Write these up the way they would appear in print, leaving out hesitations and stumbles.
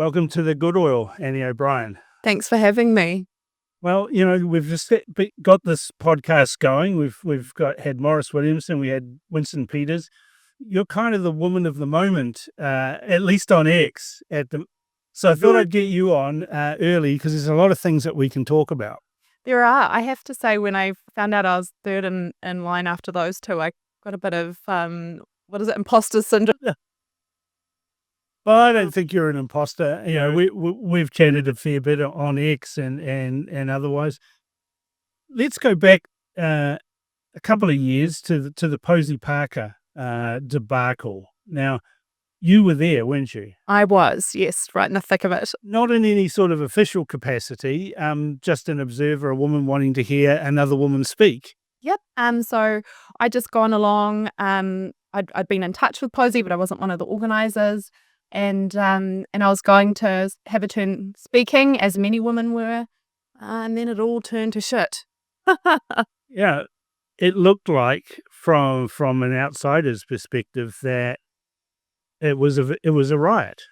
Welcome to the Good Oil, Annie O'Brien. Thanks for having me. Well, we've just got this podcast going. We've had Maurice Williamson, we had Winston Peters. You're kind of the woman of the moment, at least on X. So I thought I'd get you on early because there's a lot of things that we can talk about. There are. I have to say, when I found out I was third in line after those two, I got a bit of, imposter syndrome. Well, I don't think you're an imposter. We've chatted a fair bit on X and otherwise. Let's go back a couple of years to the Posie Parker debacle. Now, you were there, weren't you? I was, yes, right in the thick of it. Not in any sort of official capacity, just an observer, a woman wanting to hear another woman speak. Yep. So I'd just gone along. I'd been in touch with Posie, but I wasn't one of the organisers. And I was going to have a turn speaking, as many women were, and then it all turned to shit. Yeah, it looked like from an outsider's perspective that it was a riot.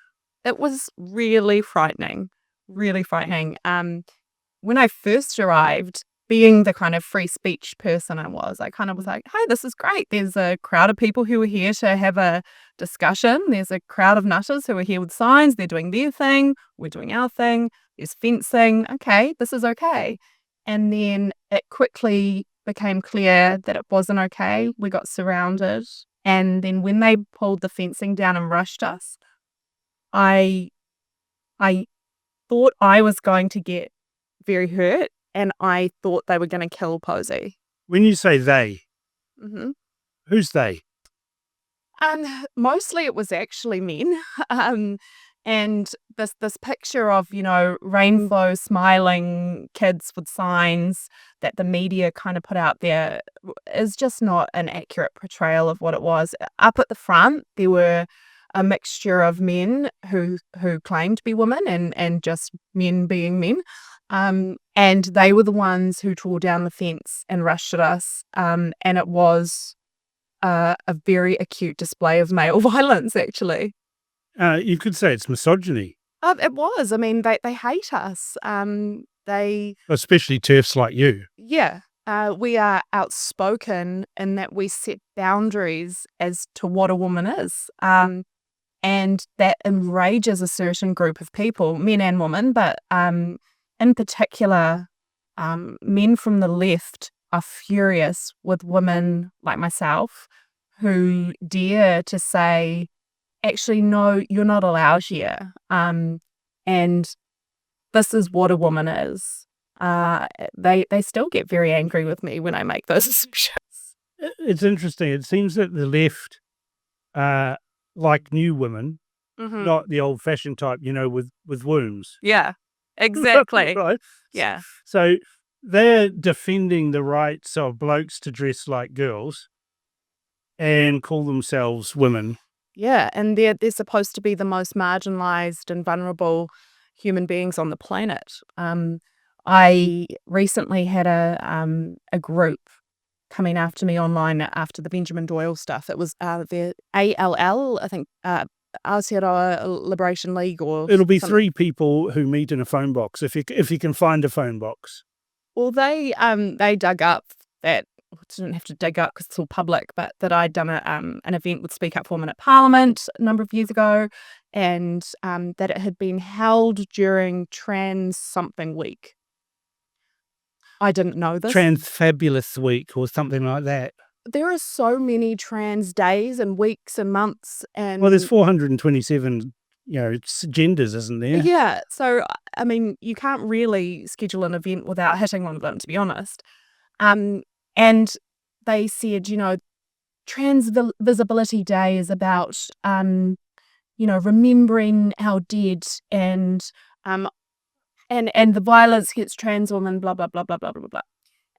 It was really frightening, really frightening. When I first arrived, being the kind of free speech person I kind of was like, hey, this is great. There's a crowd of people who are here to have a discussion. There's a crowd of nutters who are here with signs. They're doing their thing. We're doing our thing. There's fencing. Okay, this is okay. And then it quickly became clear that it wasn't okay. We got surrounded. And then when they pulled the fencing down and rushed us, I thought I was going to get very hurt. And I thought they were going to kill Posie. When you say they, who's they? Mostly it was actually men. And this picture of, rainbow smiling kids with signs that the media kind of put out there is just not an accurate portrayal of what it was. Up at the front, there were a mixture of men who claimed to be women and just men being men. And they were the ones who tore down the fence and rushed at us. And it was a very acute display of male violence, actually. You could say it's misogyny. It was. I mean, they hate us. Especially TERFs like you. Yeah. We are outspoken in that we set boundaries as to what a woman is. And that enrages a certain group of people, men and women, but in particular, men from the left are furious with women like myself who dare to say, actually, no, you're not allowed here. And this is what a woman is. They still get very angry with me when I make those assumptions. It's interesting. It seems that the left like new women, not the old-fashioned type, with wombs. Yeah. Exactly. Right. Yeah. So they're defending the rights of blokes to dress like girls and call themselves women. Yeah, and they're supposed to be the most marginalized and vulnerable human beings on the planet. I recently had a group coming after me online after the Benjamin Doyle stuff. It was the ALL, I think, Aotearoa Liberation League, or it'll be three people who meet in a phone box if you can find a phone box. Well, they dug up that. Didn't have to dig up because it's all public, but that I'd done an event with Speak Up for Women at Parliament a number of years ago, and that it had been held during Trans Something Week. I didn't know this. Trans Fabulous Week or something like that. There are so many trans days and weeks and months, and well, there's 427, genders, isn't there? Yeah. So I mean, you can't really schedule an event without hitting one of them, to be honest. And they said, Trans Visibility Day is about, remembering our dead and the violence against trans women, blah blah blah blah blah blah blah.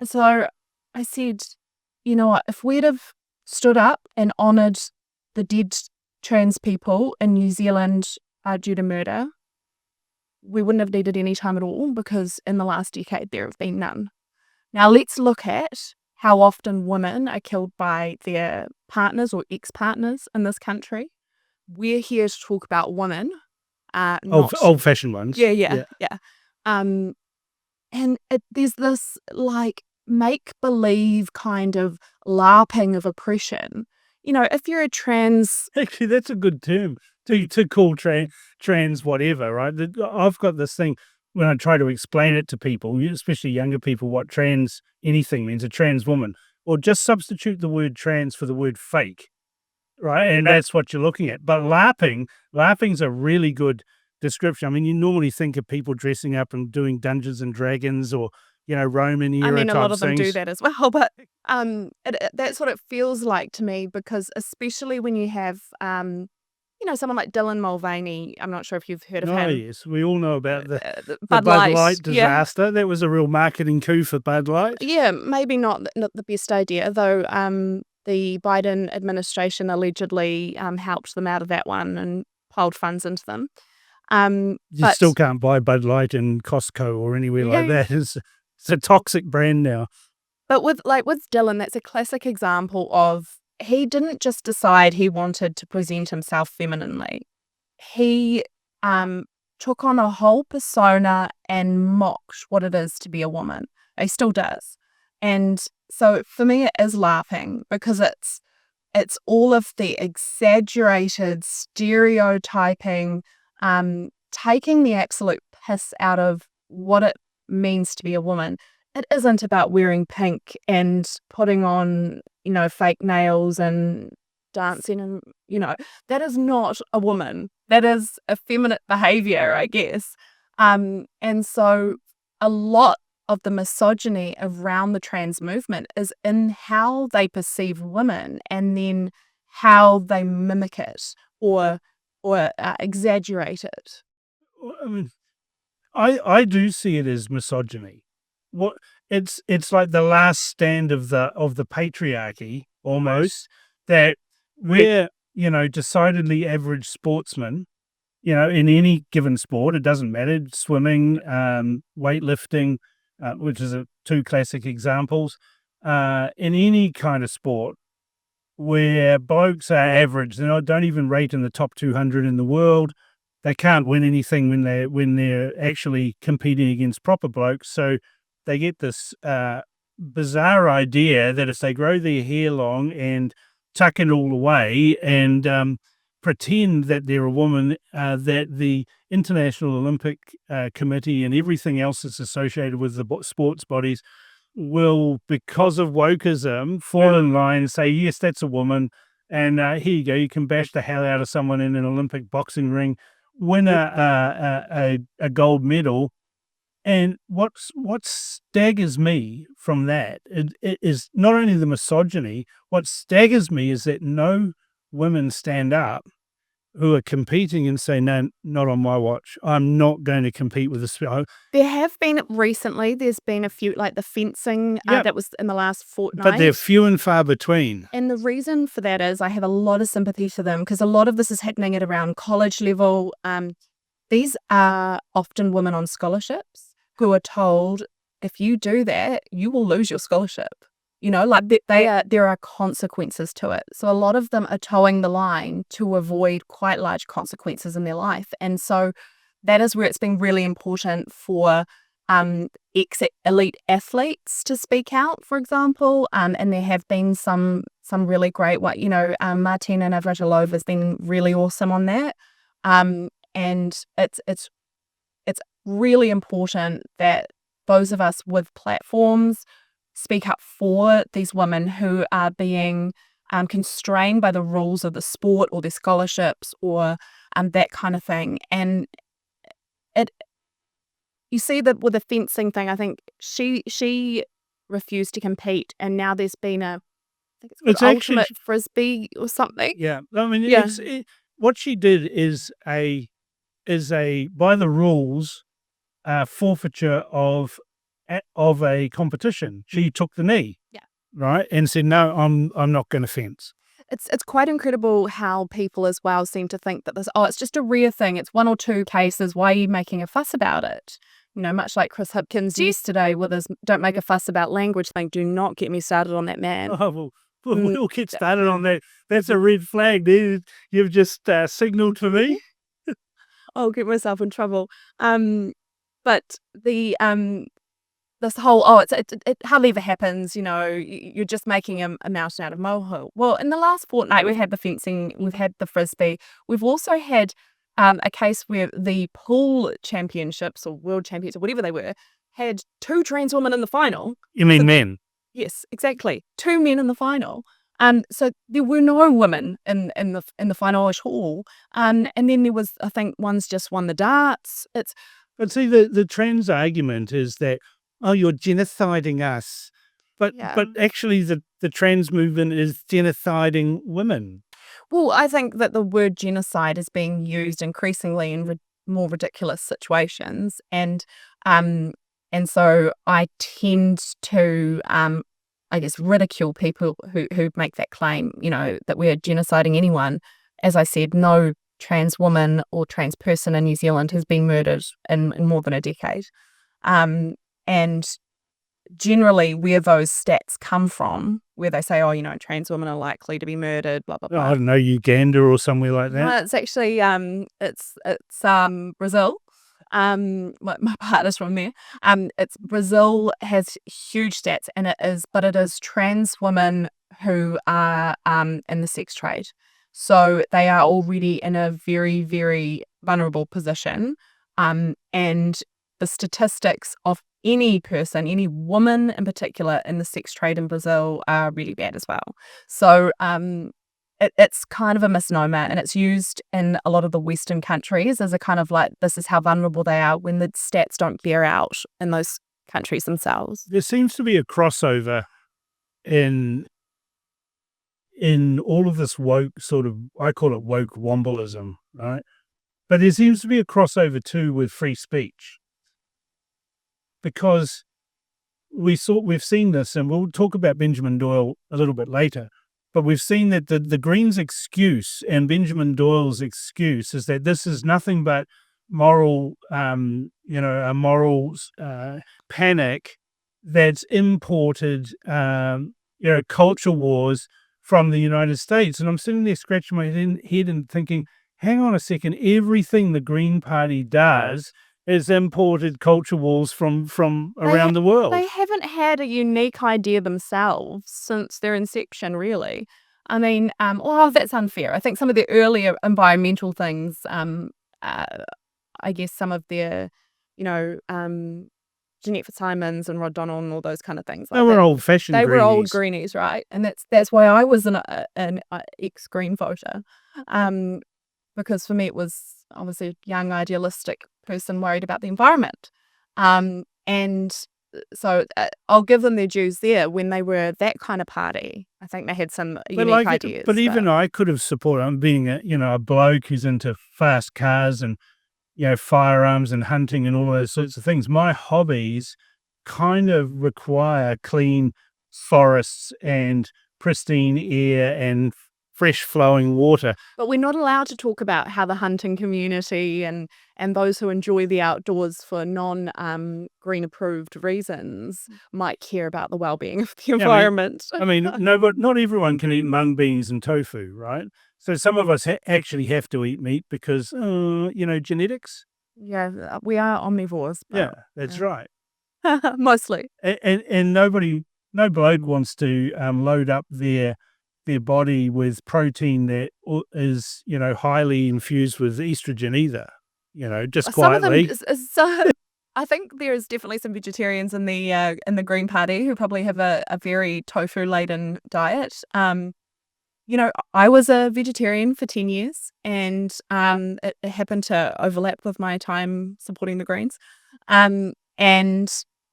And so I said, you know what, if we'd have stood up and honoured the dead trans people in New Zealand due to murder, we wouldn't have needed any time at all, because in the last decade there have been none. Now let's look at how often women are killed by their partners or ex-partners in this country. We're here to talk about women, not old-fashioned ones. yeah. And there's this like make believe kind of LARPing of oppression. If you're a trans, Actually, that's a good term to call trans whatever, right? I've got this thing when I try to explain it to people, especially younger people, what trans anything means, a trans woman, or just substitute the word trans for the word fake, right? And that's what you're looking at. But LARPing's a really good description. I mean, you normally think of people dressing up and doing Dungeons and Dragons or, Roman I era mean, a type lot of them do things. that as well, but that's what it feels like to me, because especially when you have someone like Dylan Mulvaney. I'm not sure if you've heard of Oh, him. yes. We all know about the Bud Bud Light, Light yeah. disaster. That was a real marketing coup for Bud Light. Yeah, maybe not the best idea, though. The Biden administration allegedly helped them out of that one and piled funds into them. You But still can't buy Bud Light in Costco or anywhere like yeah, that. It's a toxic brand now. but with Dylan, that's a classic example of he didn't just decide he wanted to present himself femininely. He took on a whole persona and mocked what it is to be a woman. He still does. And so for me, it is laughing because it's all of the exaggerated stereotyping, taking the absolute piss out of what it means to be a woman. It isn't about wearing pink and putting on, fake nails and dancing and, that is not a woman. That is effeminate behavior, I guess. And so a lot of the misogyny around the trans movement is in how they perceive women and then how they mimic it or exaggerate it. Well, I mean, I do see it as misogyny. What it's like the last stand of the patriarchy almost, that we're, decidedly average sportsmen, in any given sport. It doesn't matter, swimming, weightlifting, which is two classic examples. In any kind of sport where blokes are average, they don't even rate in the top 200 in the world. They can't win anything when they're actually competing against proper blokes. So they get this bizarre idea that if they grow their hair long and tuck it all away and pretend that they're a woman, that the International Olympic Committee and everything else that's associated with the sports bodies will, because of wokeism, fall in line and say, yes, that's a woman, and here you go, you can bash the hell out of someone in an Olympic boxing ring, win a gold medal. And what staggers me from that it is not only the misogyny. What staggers me is that no women stand up who are competing and say, no, not on my watch. I'm not going to compete with this. There have been recently, there's been a few, like the fencing Yep. that was in the last fortnight. But they're few and far between. And the reason for that is I have a lot of sympathy for them because a lot of this is happening at around college level. These are often women on scholarships who are told, if you do that, you will lose your scholarship. There are consequences to it. So a lot of them are towing the line to avoid quite large consequences in their life. And so that is where it's been really important for ex-elite athletes to speak out, for example. And there have been some really great, Martina Navratilova has been really awesome on that. And it's really important that those of us with platforms speak up for these women who are being constrained by the rules of the sport or their scholarships or that kind of thing. And you see that with the fencing thing, I think she refused to compete, and now there's been I think it's called actually Ultimate Frisbee or something. Yeah, I mean, Yeah. what she did is a by the rules forfeiture of a competition. She took the knee, Yeah. right, and said, no, I'm not going to fence. It's quite incredible how people as well seem to think that it's just a rare thing. It's one or two cases. Why are you making a fuss about it? Much like Chris Hipkins yesterday with his "don't make a fuss about language" thing. Do not get me started on that man. Oh, well, we'll get started on that. That's a red flag there. You've just signaled for me. I'll get myself in trouble. But the this whole, oh, it hardly ever happens, you're just making a mountain out of molehill. Well, in the last fortnight, we've had the fencing, we've had the frisbee, we've also had a case where the pool championships or world champions or whatever they were had 2 trans women in the final. You mean men? Yes, exactly. 2 men in the final. So there were no women in the final at all. And then there was, I think, one's just won the darts. But see, the trans argument is that, oh, you're genociding us. But actually the trans movement is genociding women. Well, I think that the word genocide is being used increasingly in more ridiculous situations. And so I tend to, I guess, ridicule people who make that claim, that we're genociding anyone. As I said, no trans woman or trans person in New Zealand has been murdered in more than a decade. And generally where those stats come from, where they say, oh, trans women are likely to be murdered, blah, blah, blah. I don't know, Uganda or somewhere like that. No, it's actually, it's Brazil. My partner's from there. It's Brazil has huge stats, and it is trans women who are in the sex trade. So they are already in a very, very vulnerable position. And the statistics of any person, any woman in particular in the sex trade in Brazil are really bad as well. So it's kind of a misnomer, and it's used in a lot of the Western countries as a kind of like, this is how vulnerable they are, when the stats don't bear out in those countries themselves. There seems to be a crossover in all of this woke sort of, I call it woke wombleism, right? But there seems to be a crossover too with free speech, because we've seen this, and we'll talk about Benjamin Doyle a little bit later, but we've seen that the Greens' excuse and Benjamin Doyle's excuse is that this is nothing but moral, a moral panic that's imported, culture wars from the United States. And I'm sitting there scratching my head and thinking, hang on a second, everything the Green Party does is imported culture wars from around the world. They haven't had a unique idea themselves since their inception, really. I mean, that's unfair. I think some of the earlier environmental things, I guess some of their, Jeanette Fitzsimons and Rod Donald and all those kind of things. They were old-fashioned greenies. They were old greenies, right? And that's why I was an ex-Green voter. Because for me it was obviously a young, idealistic person worried about the environment. And so I'll give them their dues there. When they were that kind of party, I think they had some unique ideas. But even I could have supported, I'm being a bloke who's into fast cars and, firearms and hunting and all those sorts of things. My hobbies kind of require clean forests and pristine air and fresh flowing water. But we're not allowed to talk about how the hunting community and those who enjoy the outdoors for non-green approved reasons might care about the well-being of the environment. No, but not everyone can eat mung beans and tofu, right? So some of us actually have to eat meat because, genetics. Yeah, we are omnivores. Yeah, that's right. Mostly. And no bloke wants to load up their body with protein that is, highly infused with estrogen either, just quietly. So I think there is definitely some vegetarians in the Green Party who probably have a very tofu-laden diet. I was a vegetarian for 10 years, and it happened to overlap with my time supporting the Greens. And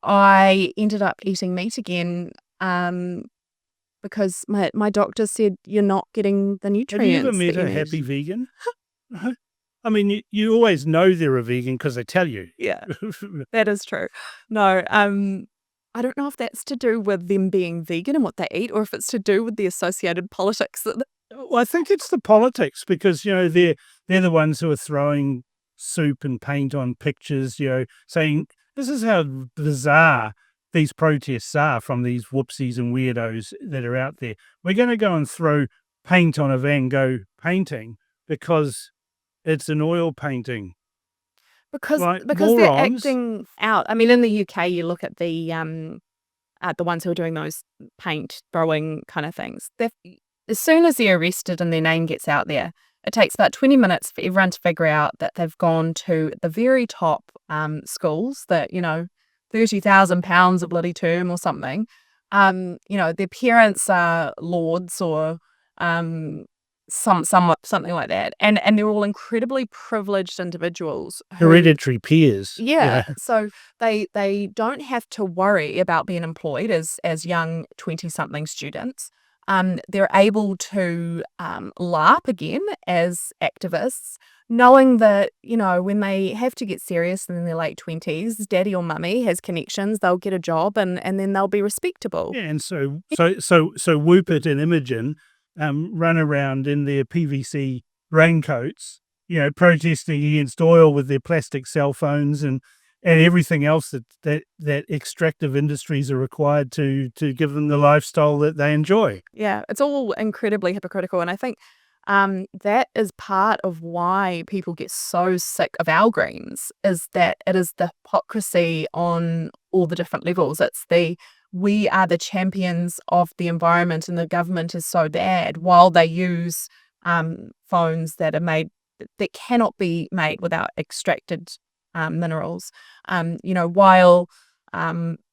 I ended up eating meat again, because my doctor said, you're not getting the nutrients. Have you ever met a happy vegan? I mean, you always know they're a vegan because they tell you. Yeah, that is true. No, I don't know if that's to do with them being vegan and what they eat, or if it's to do with the associated politics. Well, I think it's the politics, because, they're the ones who are throwing soup and paint on pictures, saying, this is how bizarre these protests are from these whoopsies and weirdos that are out there. We're going to go and throw paint on a Van Gogh painting because it's an oil painting. Because Like they're morons. acting out. I mean, in the UK, you look at the ones who are doing those paint throwing kind of things. As soon as they're arrested and their name gets out there, it takes about 20 minutes for everyone to figure out that they've gone to the very top schools that, £30,000 a bloody term or something. Their parents are lords or something like that. And they're all incredibly privileged individuals who, Hereditary peers. yeah, so they don't have to worry about being employed as young 20-something students. They're able to LARP again as activists, knowing that, when they have to get serious in their late 20s, daddy or mummy has connections, they'll get a job and then they'll be respectable. Yeah, and so Whoopit and Imogen run around in their PVC raincoats, protesting against oil with their plastic cell phones and everything else that extractive industries are required to give them the lifestyle that they enjoy. Yeah, it's all incredibly hypocritical. And I think that is part of why people get so sick of our greens, is that it is the hypocrisy on all the different levels. It's we are the champions of the environment and the government is so bad, while they use phones that cannot be made without extracted minerals. While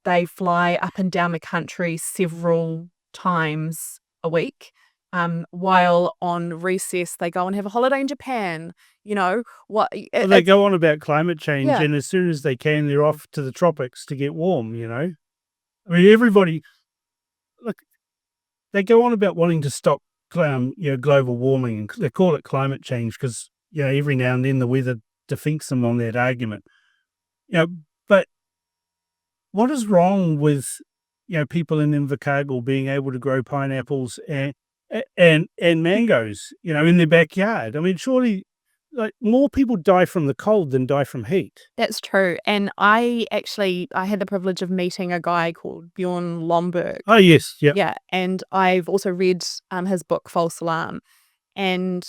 they fly up and down the country several times a week. While on recess, they go and have a holiday in Japan. They go on about climate change, Yeah. and as soon as they can, they're off to the tropics to get warm. I mean, everybody, look, they go on about wanting to stop, global warming, and they call it climate change because every now and then the weather defeats them on that argument. But what is wrong with people in Invercargill being able to grow pineapples and mangoes, in their backyard? I mean, surely, like, more people die from the cold than die from heat. That's true. And I had the privilege of meeting a guy called Bjorn Lomborg. Oh, yes. Yeah. Yeah. And I've also read his book, False Alarm. And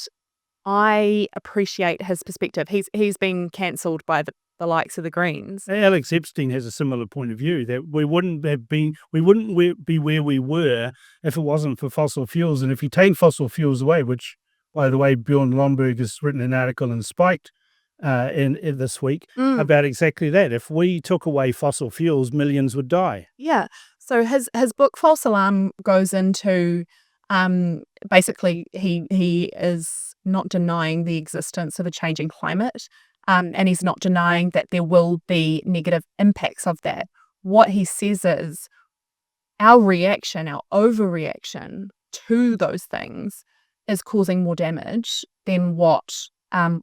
I appreciate his perspective. He's been cancelled by the likes of the Greens. Alex Epstein has a similar point of view, that we wouldn't be where we were if it wasn't for fossil fuels. And if you take fossil fuels away, which, by the way, Bjorn Lomborg has written an article in Spiked in this week about exactly that. If we took away fossil fuels, millions would die. Yeah. So his book False Alarm goes into basically he is not denying the existence of a changing climate. And he's not denying that there will be negative impacts of that. What he says is our overreaction to those things is causing more damage than what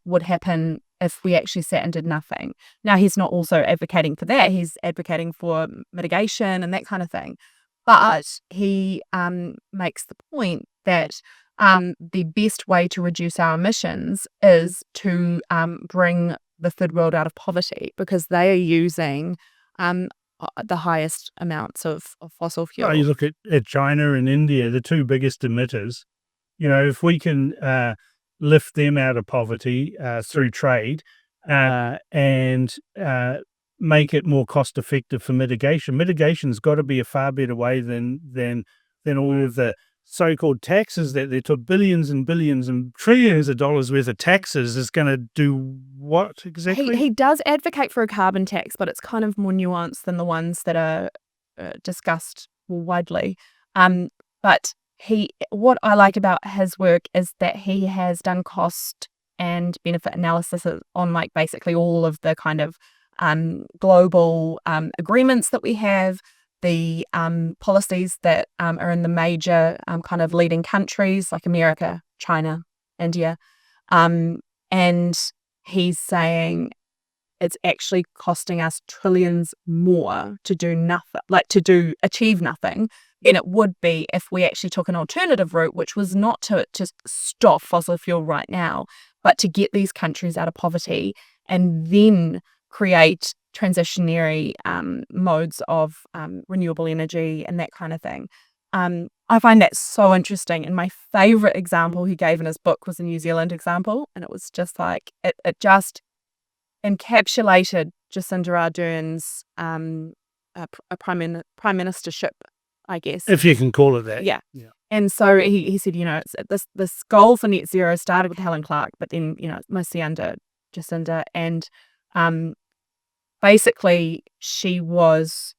would happen if we actually sat and did nothing. Now, he's not also advocating for that. He's advocating for mitigation and that kind of thing. But he makes the point that the best way to reduce our emissions is to bring the third world out of poverty, because they are using the highest amounts of fossil fuel. You look at China and India, the two biggest emitters. If we can lift them out of poverty through trade and make it more cost effective for mitigation. Mitigation's got to be a far better way than all of the so-called taxes that they took. Billions and billions and trillions of dollars worth of taxes is going to do what exactly? He does advocate for a carbon tax, but it's kind of more nuanced than the ones that are discussed more widely. But what I like about his work is that he has done cost and benefit analysis on like basically all of the kind of global agreements that we have, the policies that are in the major kind of leading countries like America, China, India. And he's saying it's actually costing us trillions more to do nothing, achieve nothing, than it would be if we actually took an alternative route, which was not to just stop fossil fuel right now, but to get these countries out of poverty and then create transitionary modes of renewable energy and that kind of thing. I find that so interesting. And my favorite example he gave in his book was the New Zealand example. And it was just like, it just encapsulated Jacinda Ardern's a prime ministership, I guess. If you can call it that. Yeah. And so he said, it's this goal for net zero started with Helen Clark, but then, it's mostly under Jacinda. And basically she was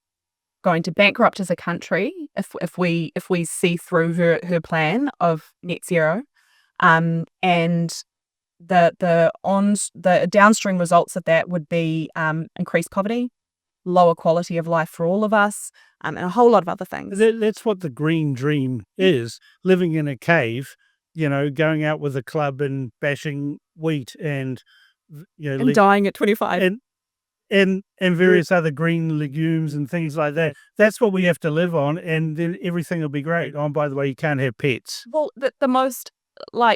going to bankrupt as a country if we see through her plan of net zero. And the downstream results of that would be increased poverty, lower quality of life for all of us, and a whole lot of other things. That's what the green dream is, living in a cave, going out with a club and bashing wheat and dying at 25. And various other green legumes and things like that. That's what we have to live on, and then everything will be great. Oh, and by the way, you can't have pets. Well, the most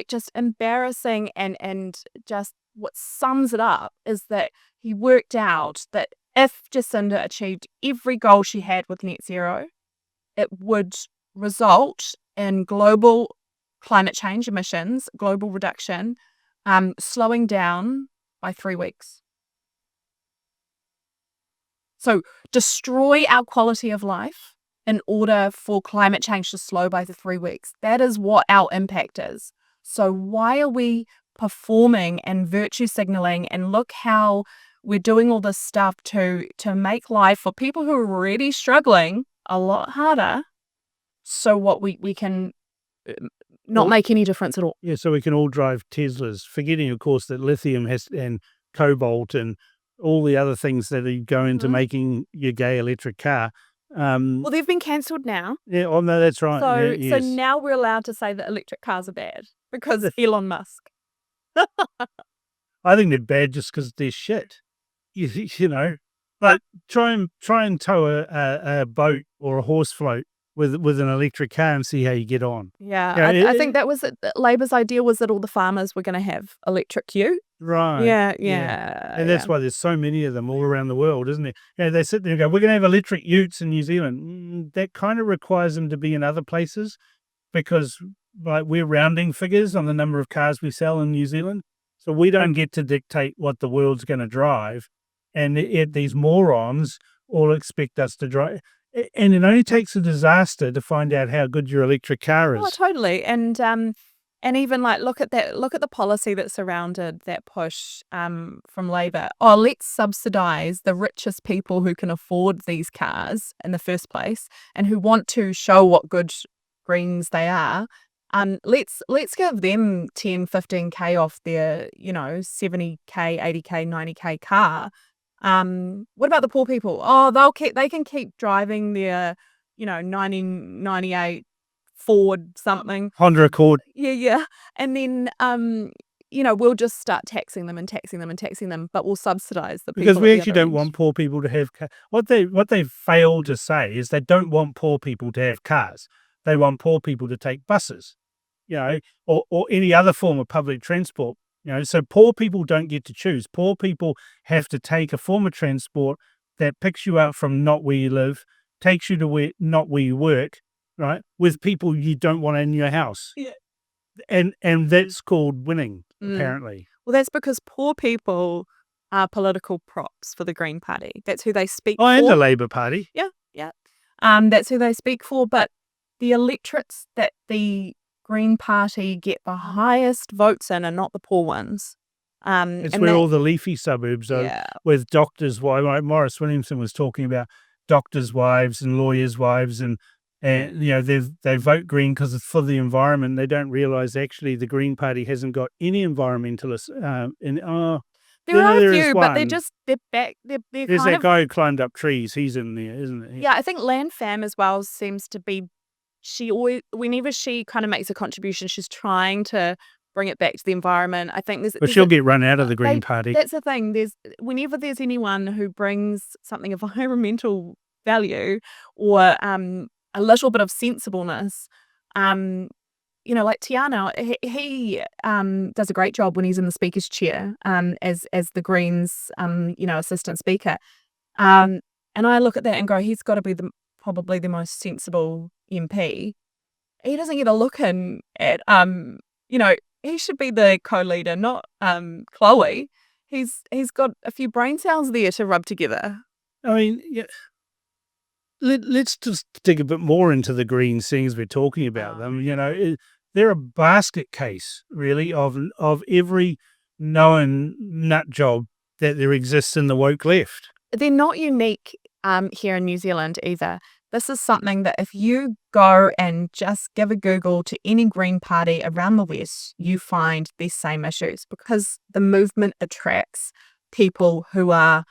just embarrassing and just what sums it up is that he worked out that if Jacinda achieved every goal she had with net zero, it would result in global climate change emissions, global reduction, slowing down by 3 weeks. So destroy our quality of life in order for climate change to slow by the 3 weeks. That is what our impact is. So why are we performing and virtue signaling, and look how we're doing all this stuff to make life for people who are already struggling a lot harder, so what we can not make any difference at all. Yeah, so we can all drive Teslas, forgetting, of course, that lithium and cobalt and all the other things that go into making your gay electric car. Well, they've been cancelled now. Yeah, oh no, that's right. So, yes. So now we're allowed to say that electric cars are bad because Elon Musk. I think they're bad just because they're shit. But try and tow a boat or a horse float with an electric car and see how you get on. Yeah, I think that was Labor's idea, was that all the farmers were going to have electric ute. Right. Yeah. And that's why there's so many of them all around the world, isn't it? They sit there and go, we're going to have electric utes in New Zealand. That kind of requires them to be in other places, because we're rounding figures on the number of cars we sell in New Zealand. So we don't get to dictate what the world's going to drive. And these morons all expect us to drive. And it only takes a disaster to find out how good your electric car is. Oh, totally. And even look at the policy that surrounded that push from Labor. Oh, let's subsidise the richest people who can afford these cars in the first place and who want to show what good Greens they are. Let's give them 10, 15K off their, 70K, 80K, 90K car. What about the poor people? Oh, they can keep driving their, 1998 Ford something. Honda Accord. Yeah. And then, we'll just start taxing them, but we'll subsidise the people. Because we actually don't want poor people to have cars. What they fail to say is they don't want poor people to have cars. They want poor people to take buses, or any other form of public transport. So poor people don't get to choose. Poor people have to take a form of transport that picks you up from not where you live, takes you to not where you work, right? With people you don't want in your house. Yeah. And that's called winning, apparently. Well, that's because poor people are political props for the Green Party. That's who they speak for. And the Labour Party. Yeah. That's who they speak for. But the electorates that the Green Party get the highest votes in are not the poor ones. It's where all the leafy suburbs are, with doctors' wives. Like Morris Williamson was talking about doctors' wives and lawyers' wives, and they vote Green because it's for the environment. They don't realise actually the Green Party hasn't got any environmentalists. There are a few, but they're back. They're There's that guy who climbed up trees. He's in there, isn't it? Yeah, I think Land Fam as well seems to be. She always, whenever she kind of makes a contribution, she's trying to bring it back to the environment. I think But she'll get run out of the Green Party. That's the thing. Whenever there's anyone who brings something of environmental value or a little bit of sensibleness, like Tiana, he does a great job when he's in the speaker's chair as the Greens assistant speaker. And I look at that and go, he's got to be probably the most sensible MP. He doesn't get a look in at he should be the co-leader, not Chloe. He's got a few brain cells there to rub together. I mean, yeah. Let's just dig a bit more into the Greens, seeing as we're talking about them. They're a basket case, really, of every known nut job that there exists in the woke left. They're not unique here in New Zealand either. This is something that if you go and just give a Google to any Green Party around the West, you find these same issues because the movement attracts people who are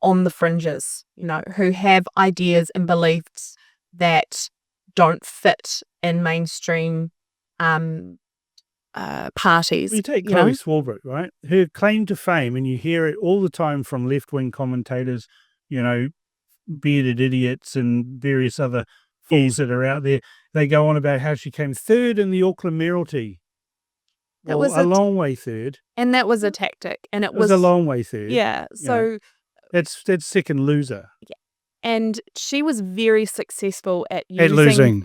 on the fringes, who have ideas and beliefs that don't fit in mainstream parties. You take Chloe Swarbrick, right? Her claim to fame, and you hear it all the time from left-wing commentators, bearded idiots and various other fools that are out there. They go on about how she came third in the Auckland mayoralty. That was a long way third. And that was a tactic. And it was a long way third. Yeah. So that's second loser. Yeah. And she was very successful at using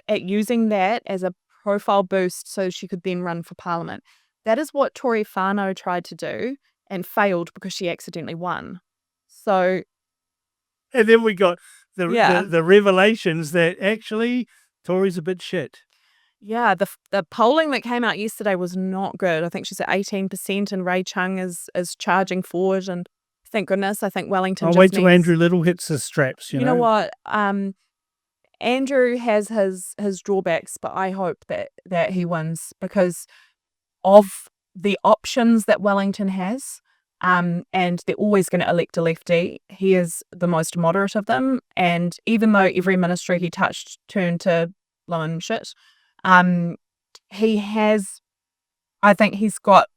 that as a profile boost so she could then run for parliament. That is what Tory Whānau tried to do and failed because she accidentally won. So, and then we got the revelations that actually Tory's a bit shit. Yeah, the polling that came out yesterday was not good. I think she's at 18% and Ray Chung is charging forward, and thank goodness, I think Wellington. I'll wait till Andrew Little hits his straps. You know what? Andrew has his drawbacks, but I hope that he wins because of the options that Wellington has. And they're always going to elect a lefty. He is the most moderate of them, and even though every ministry he touched turned to blowing shit, I think he's got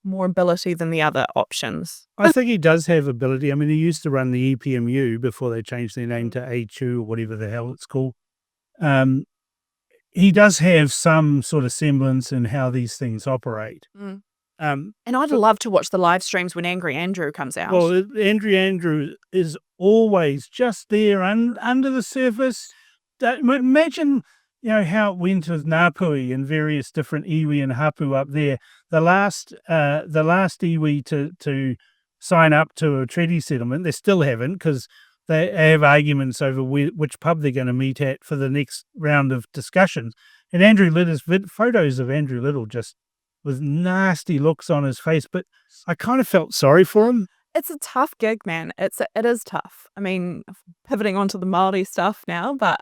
more ability than the other options. I think he does have ability. I mean, he used to run the EPMU before they changed their name to A2 or whatever the hell it's called. He does have some sort of semblance in how these things operate. And I'd love to watch the live streams when Angry Andrew comes out. Well, Angry Andrew is always just there under the surface. Imagine, how it went with Ngāpuhi and various different iwi and hapu up there. The last iwi to sign up to a treaty settlement, they still haven't because they have arguments over which pub they're going to meet at for the next round of discussions. And Andrew Little's photos of Andrew Little just with nasty looks on his face, but I kind of felt sorry for him. It's a tough gig, man. It is tough. I mean, pivoting onto the Māori stuff now, but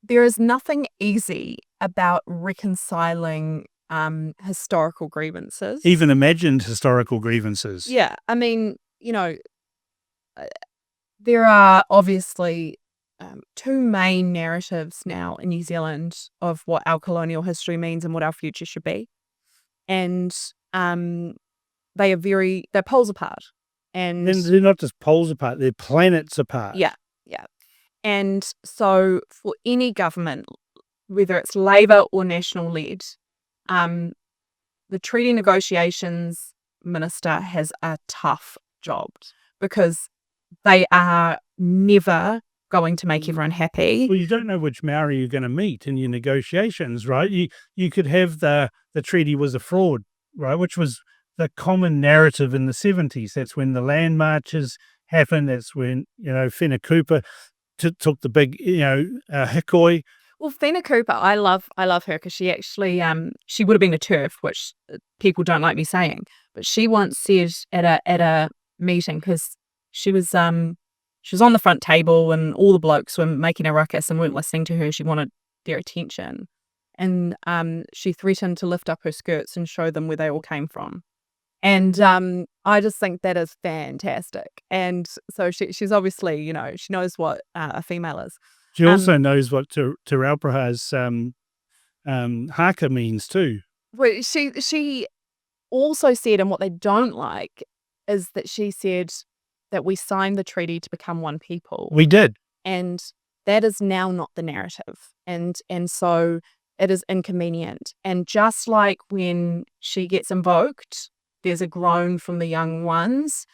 there is nothing easy about reconciling historical grievances. Even imagined historical grievances. Yeah. I mean, there are obviously two main narratives now in New Zealand of what our colonial history means and what our future should be. And they're poles apart. And they're not just poles apart, they're planets apart. Yeah. And so for any government, whether it's Labour or National-led, the treaty negotiations minister has a tough job because they are never going to make everyone happy. Well, you don't know which Maori you're going to meet in your negotiations, right? You could have the treaty was a fraud, right? Which was the common narrative in the 70s. That's when the land marches happened. That's when, Whenekupa took the big, hikoi. Well, Whenekupa, I love her because she actually, she would have been a TERF, which people don't like me saying, but she once said at a meeting, because she was on the front table and all the blokes were making a ruckus and weren't listening to her. She wanted their attention, and she threatened to lift up her skirts and show them where they all came from. And I just think that is fantastic. And so she's obviously, she knows what a female is. She also knows what Te Raupraha's haka means too. Well, she also said, and what they don't like is that she said that we signed the treaty to become one people. We did. And that is now not the narrative. And so it is inconvenient. And just like when she gets invoked, there's a groan from the young ones.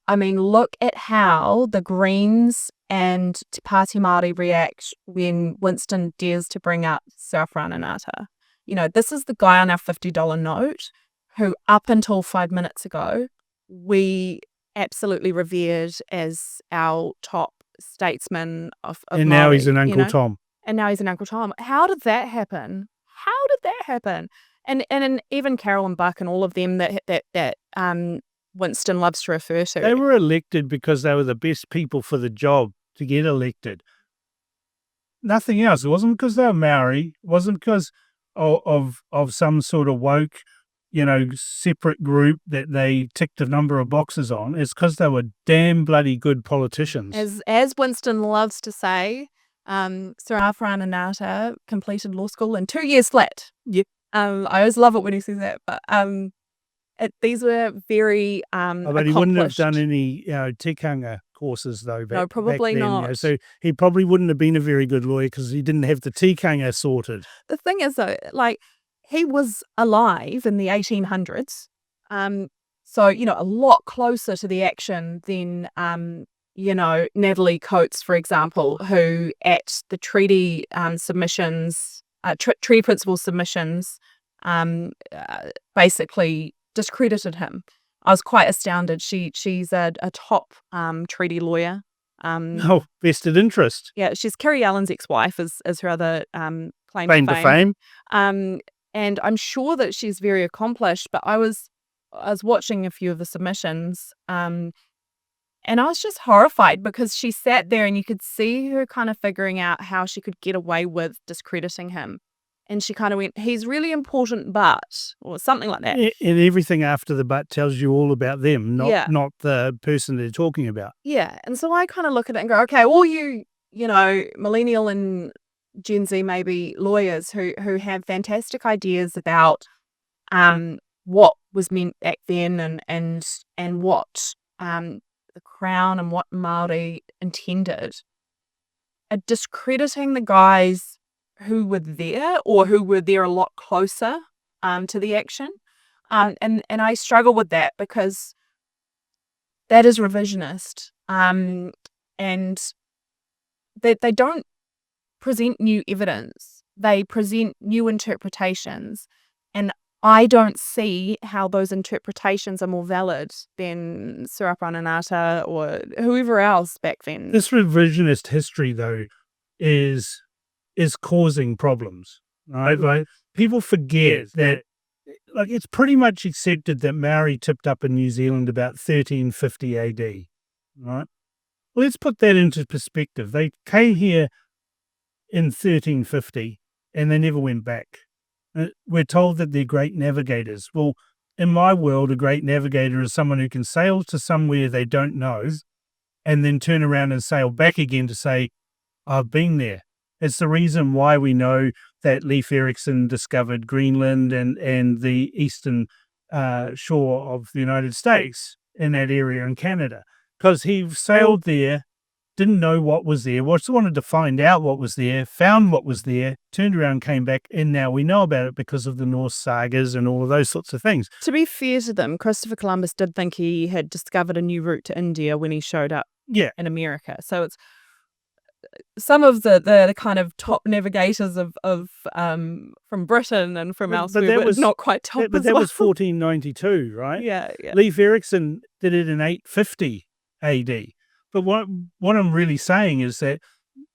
I mean, look at how the Greens and Te Pāti Māori react when Winston dares to bring up South Rananata. This is the guy on our $50 note who up until 5 minutes ago, we absolutely revered as our top statesman of And now he's Māori, an Uncle Tom. And now he's an Uncle Tom. How did that happen? How did that happen? And even Carolyn Buck and all of them that Winston loves to refer to. They were elected because they were the best people for the job to get elected. Nothing else. It wasn't because they were Maori. It wasn't because of some sort of woke, separate group that they ticked a number of boxes on. It's because they were damn bloody good politicians. As Winston loves to say, Sarafa Ananata completed law school in 2 years flat. Yep. I always love it when he says that, but these were very but he wouldn't have done any tikanga courses though. No, probably back then, not. So he probably wouldn't have been a very good lawyer because he didn't have the tikanga sorted. The thing is though, he was alive in the 1800s, so a lot closer to the action than Natalie Coates, for example, who at the treaty submissions, treaty principle submissions, basically discredited him. I was quite astounded. She's a top treaty lawyer. Vested interest. Yeah, she's Kerry Allen's ex-wife is her other claim to fame. And I'm sure that she's very accomplished. But I was watching a few of the submissions, and I was just horrified because she sat there and you could see her kind of figuring out how she could get away with discrediting him. And she kind of went, he's really important, but, or something like that. And everything after the but tells you all about them, not the person they're talking about. Yeah. And so I kind of look at it and go, okay, all you millennial and Gen Z maybe lawyers who have fantastic ideas about what was meant back then and what the Crown and what Māori intended, are discrediting the guys who were there or who were there a lot closer to the action. And I struggle with that because that is revisionist. And they don't present new evidence. They present new interpretations. And I don't see how those interpretations are more valid than Sarafa Ananata or whoever else back then. This revisionist history, though, is causing problems, right? Like, people forget that, it's pretty much accepted that Maori tipped up in New Zealand about 1350 AD, right? Well, let's put that into perspective. They came here in 1350 and they never went back. We're told that they're great navigators. Well, in my world, a great navigator is someone who can sail to somewhere they don't know and then turn around and sail back again to say, I've been there. It's the reason why we know that Leif Erikson discovered Greenland and the eastern shore of the United States in that area in Canada, because he sailed there, didn't know what was there, just wanted to find out what was there, found what was there, turned around, came back, and now we know about it because of the Norse sagas and all of those sorts of things. To be fair to them, Christopher Columbus did think he had discovered a new route to India when he showed up in America. So it's some of the kind of top navigators of from Britain and from elsewhere, but not quite top. But that was 1492, right? Yeah. Leif Erikson did it in 850 AD. But what I'm really saying is that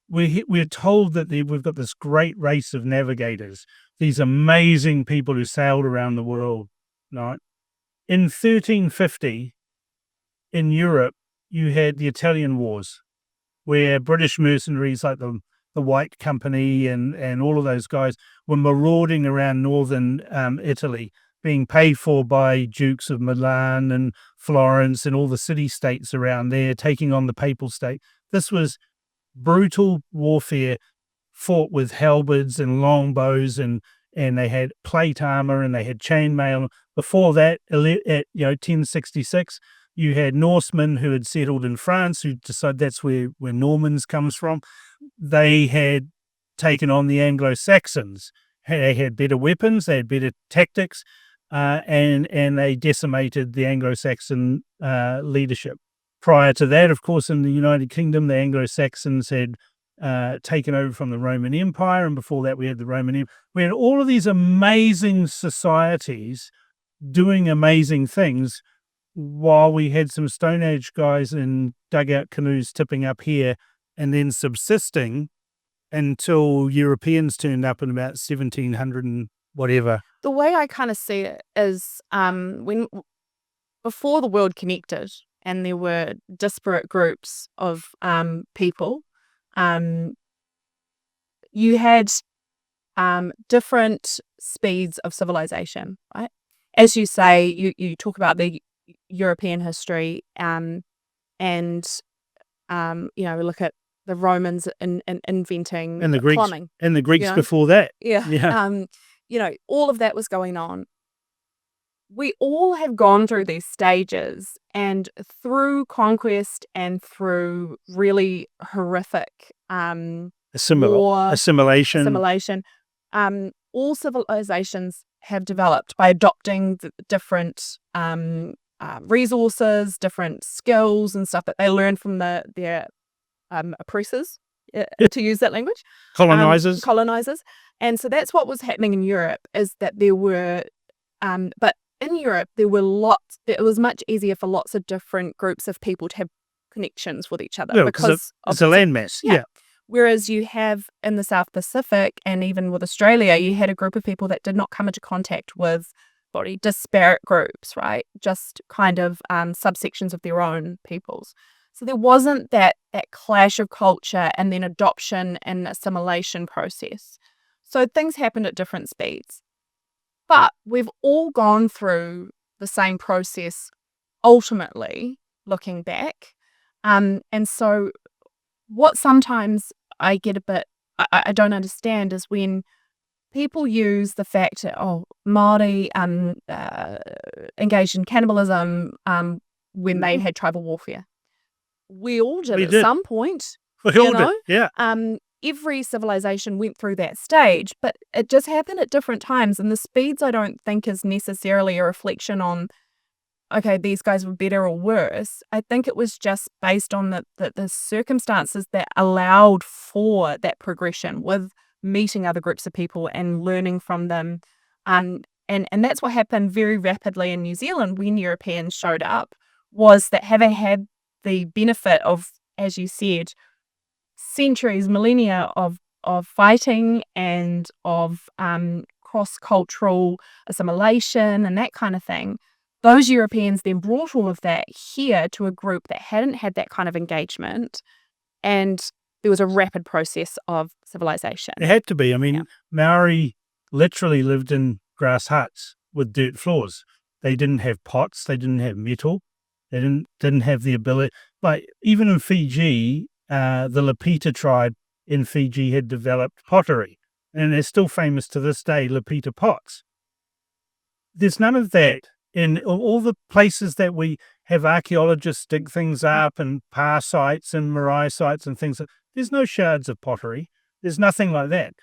we're told that we've got this great race of navigators, these amazing people who sailed around the world, right? In 1350, in Europe, you had the Italian Wars, where British mercenaries like the White Company and all of those guys were marauding around northern Italy, being paid for by dukes of Milan and Florence and all the city-states around there, taking on the papal state. This was brutal warfare fought with halberds and longbows, and they had plate armor and they had chainmail. Before that, at 1066, you had Norsemen who had settled in France, who decided that's where Normans comes from. They had taken on the Anglo-Saxons. They had better weapons, they had better tactics, and they decimated the Anglo-Saxon leadership. Prior to that, of course, in the United Kingdom, the Anglo-Saxons had taken over from the Roman Empire, and before that we had the Roman Empire. We had all of these amazing societies doing amazing things while we had some Stone Age guys in dugout canoes tipping up here and then subsisting until Europeans turned up in about 1700 and whatever. The way I kind of see it is before the world connected and there were disparate groups of people, you had different speeds of civilization, right? As you say, you talk about the European history, and look at the Romans in inventing And the Greeks, plumbing. and the Greeks you know? before that. Yeah. All of that was going on. We all have gone through these stages, and through conquest and through really horrific war, assimilation. All civilizations have developed by adopting different resources, different skills and stuff that they learn from their oppressors, to use that language. Colonizers. And so that's what was happening in Europe, is that there were, but in Europe, there were it was much easier for lots of different groups of people to have connections with each other. Because it's a landmass. Yeah. Whereas you have in the South Pacific and even with Australia, you had a group of people that did not come into contact with very disparate groups, right? Just kind of subsections of their own peoples. So there wasn't that clash of culture and then adoption and assimilation process. So things happened at different speeds. But we've all gone through the same process ultimately, looking back. And so what sometimes I get a bit, I don't understand, is when people use the fact that, Māori engaged in cannibalism when they had tribal warfare. We all did at some point. We all did, yeah. Every civilization went through that stage, but it just happened at different times. And the speeds, I don't think, is necessarily a reflection on, okay, these guys were better or worse. I think it was just based on the circumstances that allowed for that progression with meeting other groups of people and learning from them. And that's what happened very rapidly in New Zealand when Europeans showed up, was that having had the benefit of, as you said, centuries, millennia of fighting and of cross-cultural assimilation and that kind of thing, those Europeans then brought all of that here to a group that hadn't had that kind of engagement, and there was a rapid process of civilization. It had to be. I mean, Māori literally lived in grass huts with dirt floors. They didn't have pots. They didn't have metal. They didn't have the ability. Like, even in Fiji, the Lapita tribe in Fiji had developed pottery, and they're still famous to this day, Lapita pots. There's none of that in all the places that we have archaeologists dig things up, and Pa sites and Marae sites and things. There's no shards of pottery. There's nothing like that.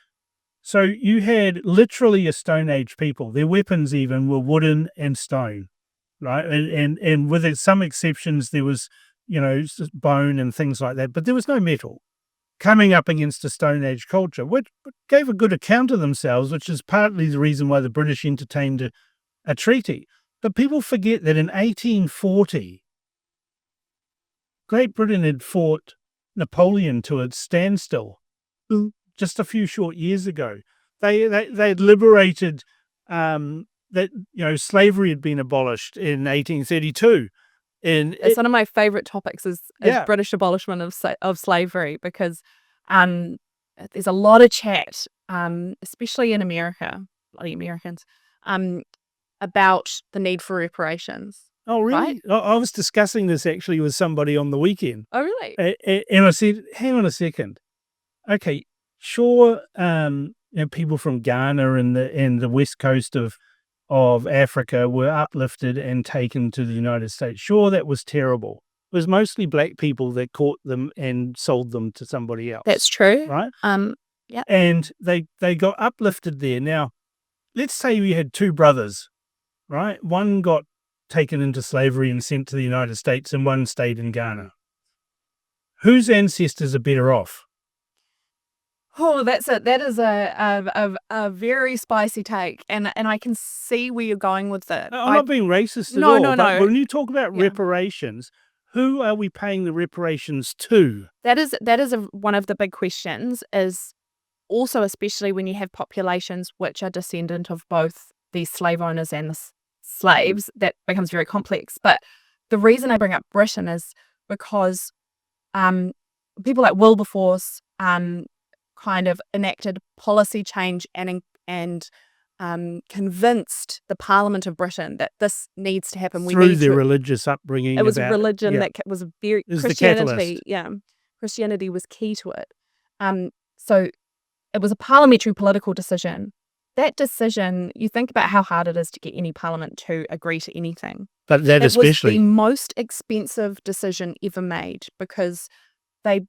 So you had literally a Stone Age people. Their weapons even were wooden and stone, right? And with some exceptions, there was, bone and things like that, but there was no metal. Coming up against a Stone Age culture, which gave a good account of themselves, which is partly the reason why the British entertained a treaty. But people forget that in 1840, Great Britain had fought Napoleon to a standstill just a few short years ago. They had liberated slavery had been abolished in 1832. And it's one of my favorite topics is British abolishment of slavery, because there's a lot of chat, especially in America, bloody Americans, about the need for reparations. Oh, really? Right? I was discussing this actually with somebody on the weekend. Oh, really? And I said, hang on a second. Okay, sure, people from Ghana and the west coast of Africa were uplifted and taken to the United States. Sure, that was terrible. It was mostly black people that caught them and sold them to somebody else. That's true. Right? Yeah. And they got uplifted there. Now, let's say we had two brothers, right? One got taken into slavery and sent to the United States, and one stayed in Ghana. Whose ancestors are better off? Oh, that is a very spicy take, and I can see where you're going with it. I'm not being racist at No, all, no, but no. when you talk about Yeah. reparations, who are we paying the reparations to? That is one of the big questions, is also especially when you have populations which are descendant of both the slave owners and the slaves, that becomes very complex. But the reason I bring up Britain is because people like Wilberforce kind of enacted policy change and convinced the Parliament of Britain that this needs to happen. We Through need their to. religious upbringing It was about religion yeah, that was very is the Christianity. catalyst. Yeah, Christianity was key to it. So it was a parliamentary political decision. That decision, you think about how hard it is to get any parliament to agree to anything. But that It was the especially. most expensive decision ever made, because it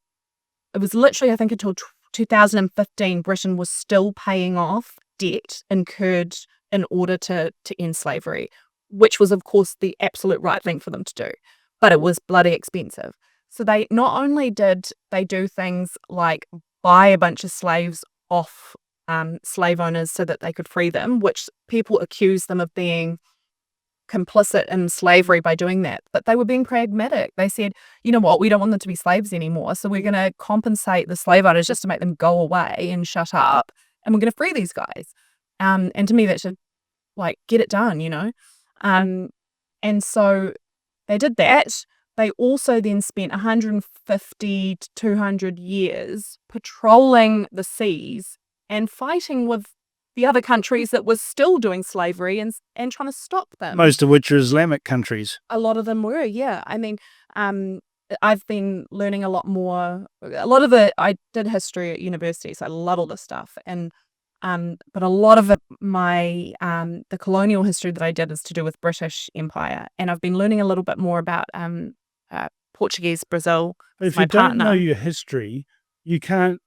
was literally, I think, until 2015, Britain was still paying off debt incurred in order to end slavery, which was, of course, the absolute right thing for them to do. But it was bloody expensive. So they not only did they do things like buy a bunch of slaves off slave owners so that they could free them, which people accuse them of being complicit in slavery by doing that. But they were being pragmatic. They said, you know what, we don't want them to be slaves anymore, so we're going to compensate the slave owners just to make them go away and shut up, and we're going to free these guys. And to me, that should, like, get it done, you know? And so they did that. They also then spent 150 to 200 years patrolling the seas and fighting with the other countries that were still doing slavery and trying to stop them. Most of which are Islamic countries. A lot of them were, yeah. I mean, I've been learning a lot more. I did history at university, so I love all this stuff. And but a lot of the colonial history that I did is to do with British Empire, and I've been learning a little bit more about Portuguese Brazil. But if my you don't partner. know your history, you can't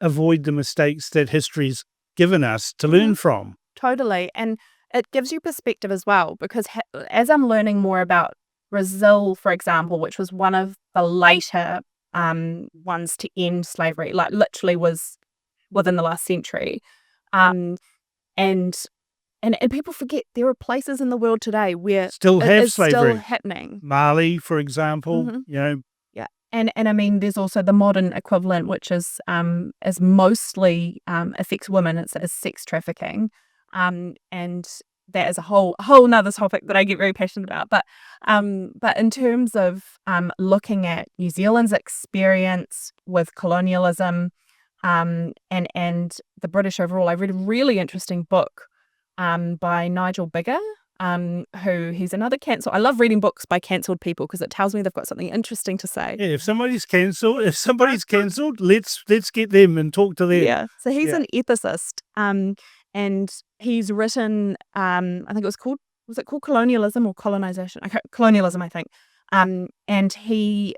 avoid the mistakes that history's given us to learn from. Totally. And it gives you perspective as well, because as I'm learning more about Brazil, for example, which was one of the later ones to end slavery, like literally was within the last century. And people forget there are places in the world today where Still it have is slavery. still happening. Mali, for example, you know. Yeah. And I mean, there's also the modern equivalent, which is mostly affects women. It's sex trafficking, and that is a whole nother topic that I get very passionate about. But in terms of looking at New Zealand's experience with colonialism, and the British overall, I read a really interesting book by Nigel Biggar. Who he's another cancel. I love reading books by cancelled people because it tells me they've got something interesting to say. Yeah, if somebody's cancelled, let's get them and talk to them. Yeah. So he's an ethicist. And he's written, I think was it called Colonialism or Colonization? Okay, Colonialism, I think. And he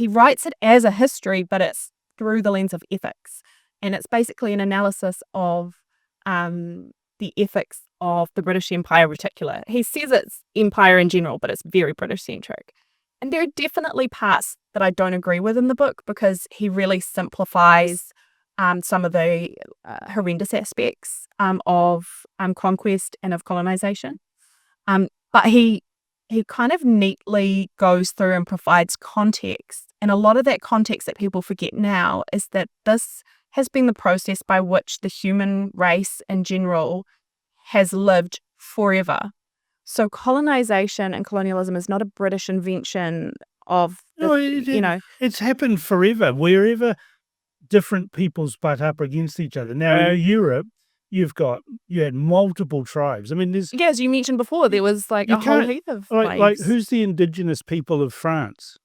writes it as a history, but it's through the lens of ethics. And it's basically an analysis of the ethics of the British Empire in particular. He says it's empire in general, but it's very British-centric. And there are definitely parts that I don't agree with in the book, because he really simplifies some of the horrendous aspects of conquest and of colonization. But he kind of neatly goes through and provides context. And a lot of that context that people forget now is that this has been the process by which the human race in general has lived forever. So colonization and colonialism is not a British invention of, it's happened forever, wherever different peoples butt up against each other. Now, in Europe, you had multiple tribes. I mean, there's... Yeah, as you mentioned before, there was like a whole heap of slaves. Like, who's the indigenous people of France?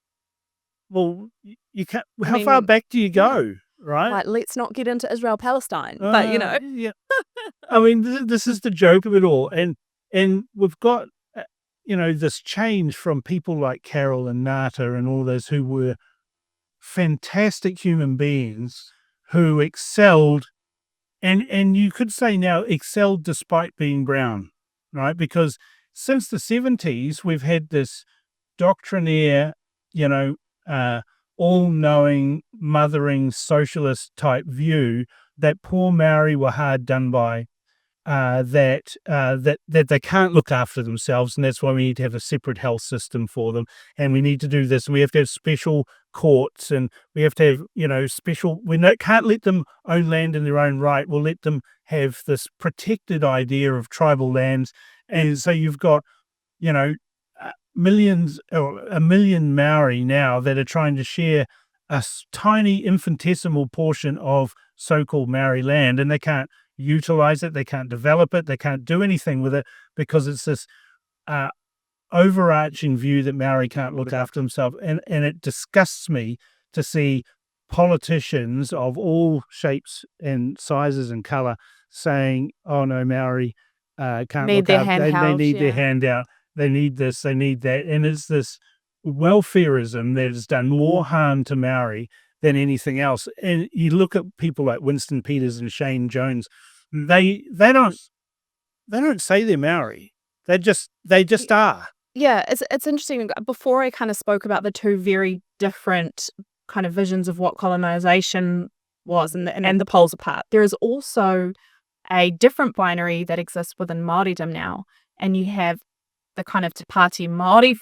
Well, you can't... How far back do you go? Right? Like, let's not get into Israel-Palestine, but yeah. I mean, this is the joke of it all, and we've got this change from people like Carol and Nata and all those who were fantastic human beings who excelled, and you could say now excelled despite being brown, right? Because since the 70s, we've had this doctrinaire, all-knowing, mothering, socialist-type view that poor Maori were hard done by, that they can't look after themselves, and that's why we need to have a separate health system for them, and we need to do this, and we have to have special courts, and we have to have, special. Can't let them own land in their own right. We'll let them have this protected idea of tribal lands, and so you've got, millions or 1 million Maori now that are trying to share a tiny infinitesimal portion of so-called Maori land, and they can't utilize it, they can't develop it, they can't do anything with it because it's this overarching view that Maori can't look after themselves. And it disgusts me to see politicians of all shapes and sizes and color saying, oh no, Maori can't Need look their after, hand they held, need their yeah. hand out, they need this, they need that. And it's this welfareism that has done more harm to Maori than anything else. And you look at people like Winston Peters and Shane Jones, they don't say they're Maori. They just are. Yeah, it's interesting. Before I kind of spoke about the two very different kind of visions of what colonization was and the poles apart, there is also a different binary that exists within Māoridom now. And you have the kind of Te Pāti Māori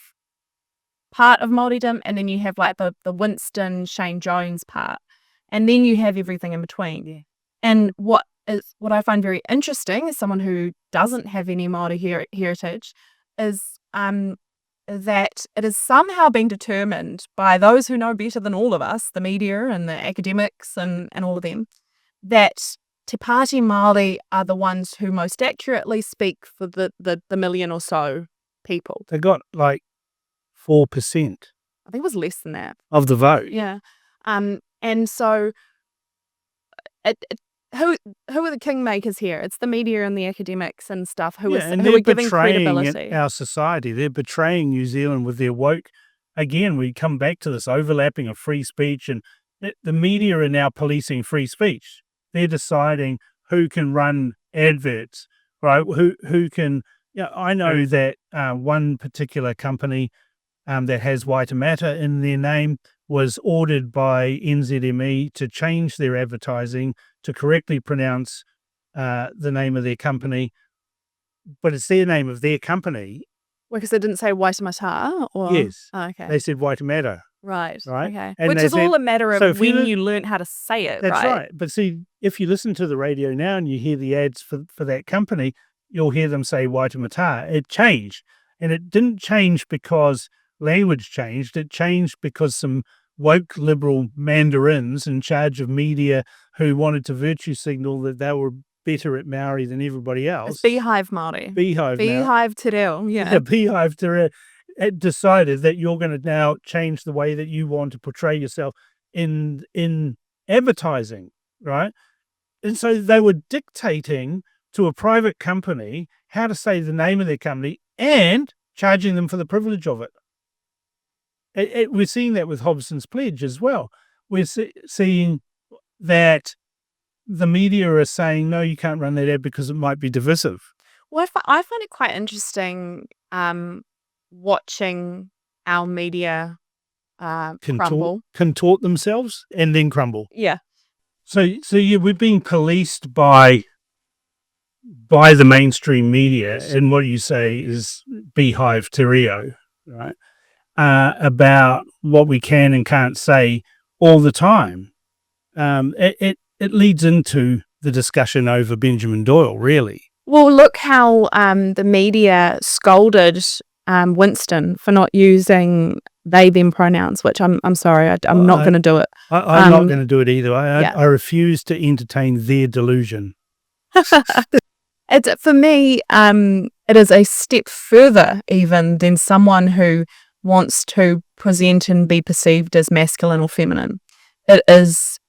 part of Māoridom, and then you have like the Winston, Shane Jones part. And then you have everything in between. Yeah. And what I find very interesting as someone who doesn't have any Māori heritage is that it is somehow being determined by those who know better than all of us, the media and the academics and all of them, that Te Pāti Māori are the ones who most accurately speak for the million or so people. They got like 4%. I think it was less than that. Of the vote. Yeah. And so who are the kingmakers here? It's the media and the academics and stuff who are giving credibility. Our society. They're betraying New Zealand with their woke. Again, we come back to this overlapping of free speech, and the media are now policing free speech. They're deciding who can run adverts, right? Who can. I know that one particular company that has Waitemata in their name was ordered by NZME to change their advertising to correctly pronounce the name of their company, but it's their name of their company. Well, because they didn't say Waitemata, or yes, okay, they said Waitemata. Right. Okay. And which is all a matter of when you learn how to say it. That's right. But see, if you listen to the radio now and you hear the ads for that company, you'll hear them say Waitemata. It changed, and it didn't change because language changed. It changed because some woke liberal mandarins in charge of media who wanted to virtue signal that they were better at Maori than everybody else. It's Beehive Māori. Beehive Te Reo, yeah. Beehive Te Reo decided that you're going to now change the way that you want to portray yourself in advertising, right? And so they were dictating to a private company how to say the name of their company and charging them for the privilege of it. We're seeing that with Hobson's Pledge as well. We're seeing that the media are saying, no, you can't run that ad because it might be divisive. Well, I find it quite interesting watching our media crumble. Contort themselves and then crumble. Yeah. So yeah, we're being policed by the mainstream media, and what you say is Beehive Te Reo, right? About what we can and can't say all the time. It leads into the discussion over Benjamin Doyle, really. Well, look how the media scolded Winston for not using they them pronouns, which I'm sorry, I'm not going to do it. I'm not going to do it either. I refuse to entertain their delusion. For me, it is a step further even than someone who wants to present and be perceived as masculine or feminine. It is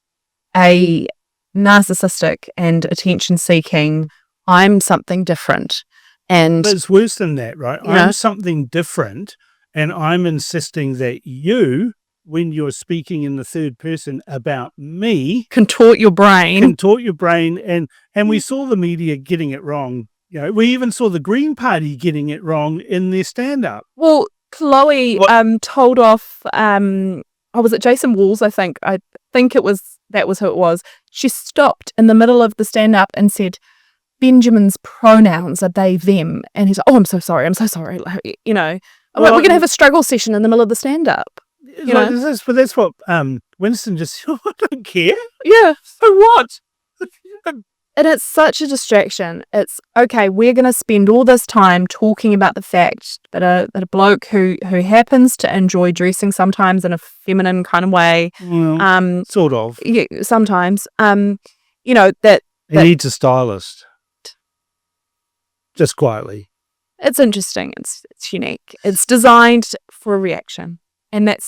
a narcissistic and attention-seeking, I'm something different. But it's worse than that, right? Yeah. I'm something different, and I'm insisting that you, when you're speaking in the third person about me, contort your brain. And we saw the media getting it wrong. We even saw the Green Party getting it wrong in their stand-up. Well, Chloe told off was it Jason Walls? I think that was who it was. She stopped in the middle of the stand up and said, Benjamin's pronouns are they, them. And he's like, oh, I'm so sorry. Like, you know, I'm like, we're going to have a struggle session in the middle of the stand up. But that's what Winston just, I don't care. Yeah. So what? And it's such a distraction. It's okay, we're going to spend all this time talking about the fact that a bloke who happens to enjoy dressing sometimes in a feminine kind of way. Well, sort of. Yeah, sometimes. You know, that he needs a stylist. Just quietly. It's interesting. It's unique. It's designed for a reaction. And that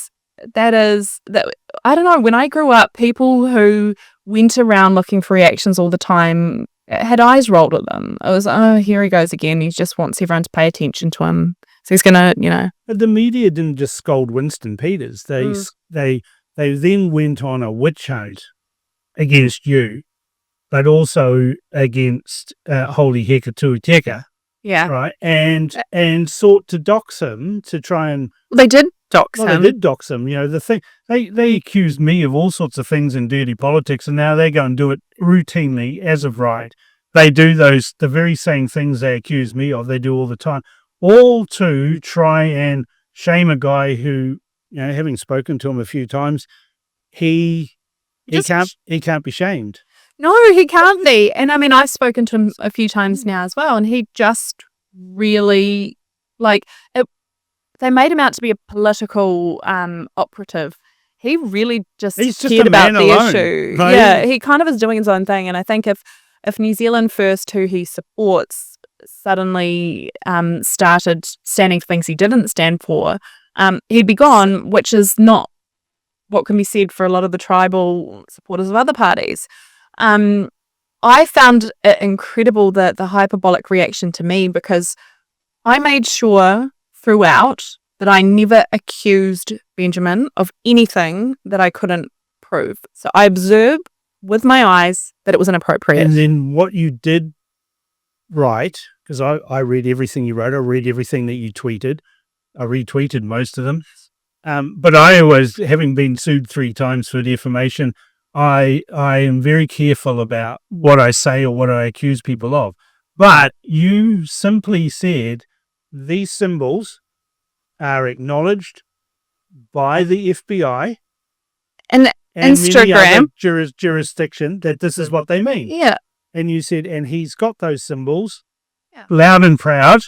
I don't know, when I grew up, people who went around looking for reactions all the time had eyes rolled at them. It was, oh, here he goes again. He just wants everyone to pay attention to him. So he's going to, you know. But the media didn't just scold Winston Peters. They then went on a witch hunt against you, but also against Holy Hekatuateka. Yeah. Right. And sought to dox him to try and. They did dox him. They did dox him. You know, the thing, they accused me of all sorts of things in dirty politics, and now they go and do it routinely as of right. They do the very same things they accuse me of, they do all the time. All to try and shame a guy who, you know, having spoken to him a few times, he can't be shamed. No, he can't be. And I mean, I've spoken to him a few times now as well, and he just really, like, they made him out to be a political operative. He really just cared about the issue. Right? Yeah, he kind of is doing his own thing. And I think if New Zealand First, who he supports, suddenly started standing for things he didn't stand for, he'd be gone, which is not what can be said for a lot of the tribal supporters of other parties. I found it incredible that the hyperbolic reaction to me, because I made sure throughout that I never accused Benjamin of anything that I couldn't prove. So I observed with my eyes that it was inappropriate. And then what you did write, because I read everything you wrote, I read everything that you tweeted, I retweeted most of them. But I always, having been sued 3 times for defamation, I am very careful about what I say or what I accuse people of. But you simply said these symbols are acknowledged by the FBI and Instagram jurisdiction that this is what they mean. Yeah. And you said, and he's got those symbols loud and proud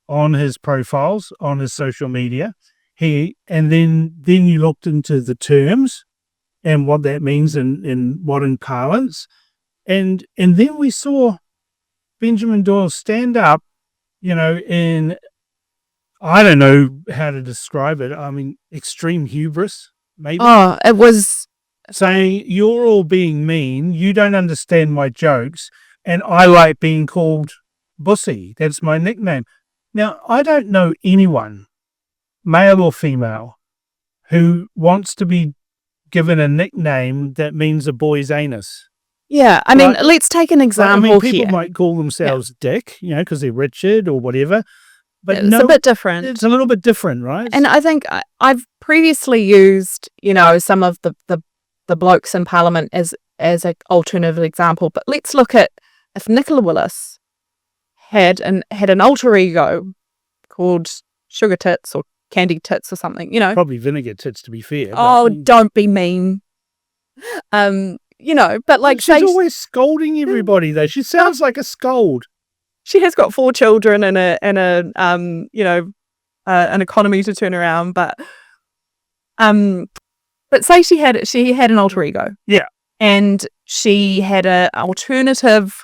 on his profiles, on his social media. And then you looked into the terms and what that means in modern parlance. And then we saw Benjamin Doyle stand up, you know, in, I don't know how to describe it. I mean, extreme hubris, maybe. Oh, it was saying, you're all being mean, you don't understand my jokes, and I like being called Bussy. That's my nickname. Now, I don't know anyone, male or female, who wants to be given a nickname that means a boy's anus. Yeah, I mean, let's take an example here. People might call themselves Dick, you know, because they're Richard or whatever. But it's a bit different. It's a little bit different, right? And I think I've previously used, you know, some of the blokes in Parliament as an alternative example. But let's look at if Nicola Willis had an alter ego called Sugar Tits or Candy Tits or something, you know. Probably Vinegar Tits, to be fair. Oh, don't be mean. You know, but like she's always scolding everybody though. She sounds like a scold. She has got 4 children and an economy to turn around, but say she had an alter ego. Yeah. And she had an alternative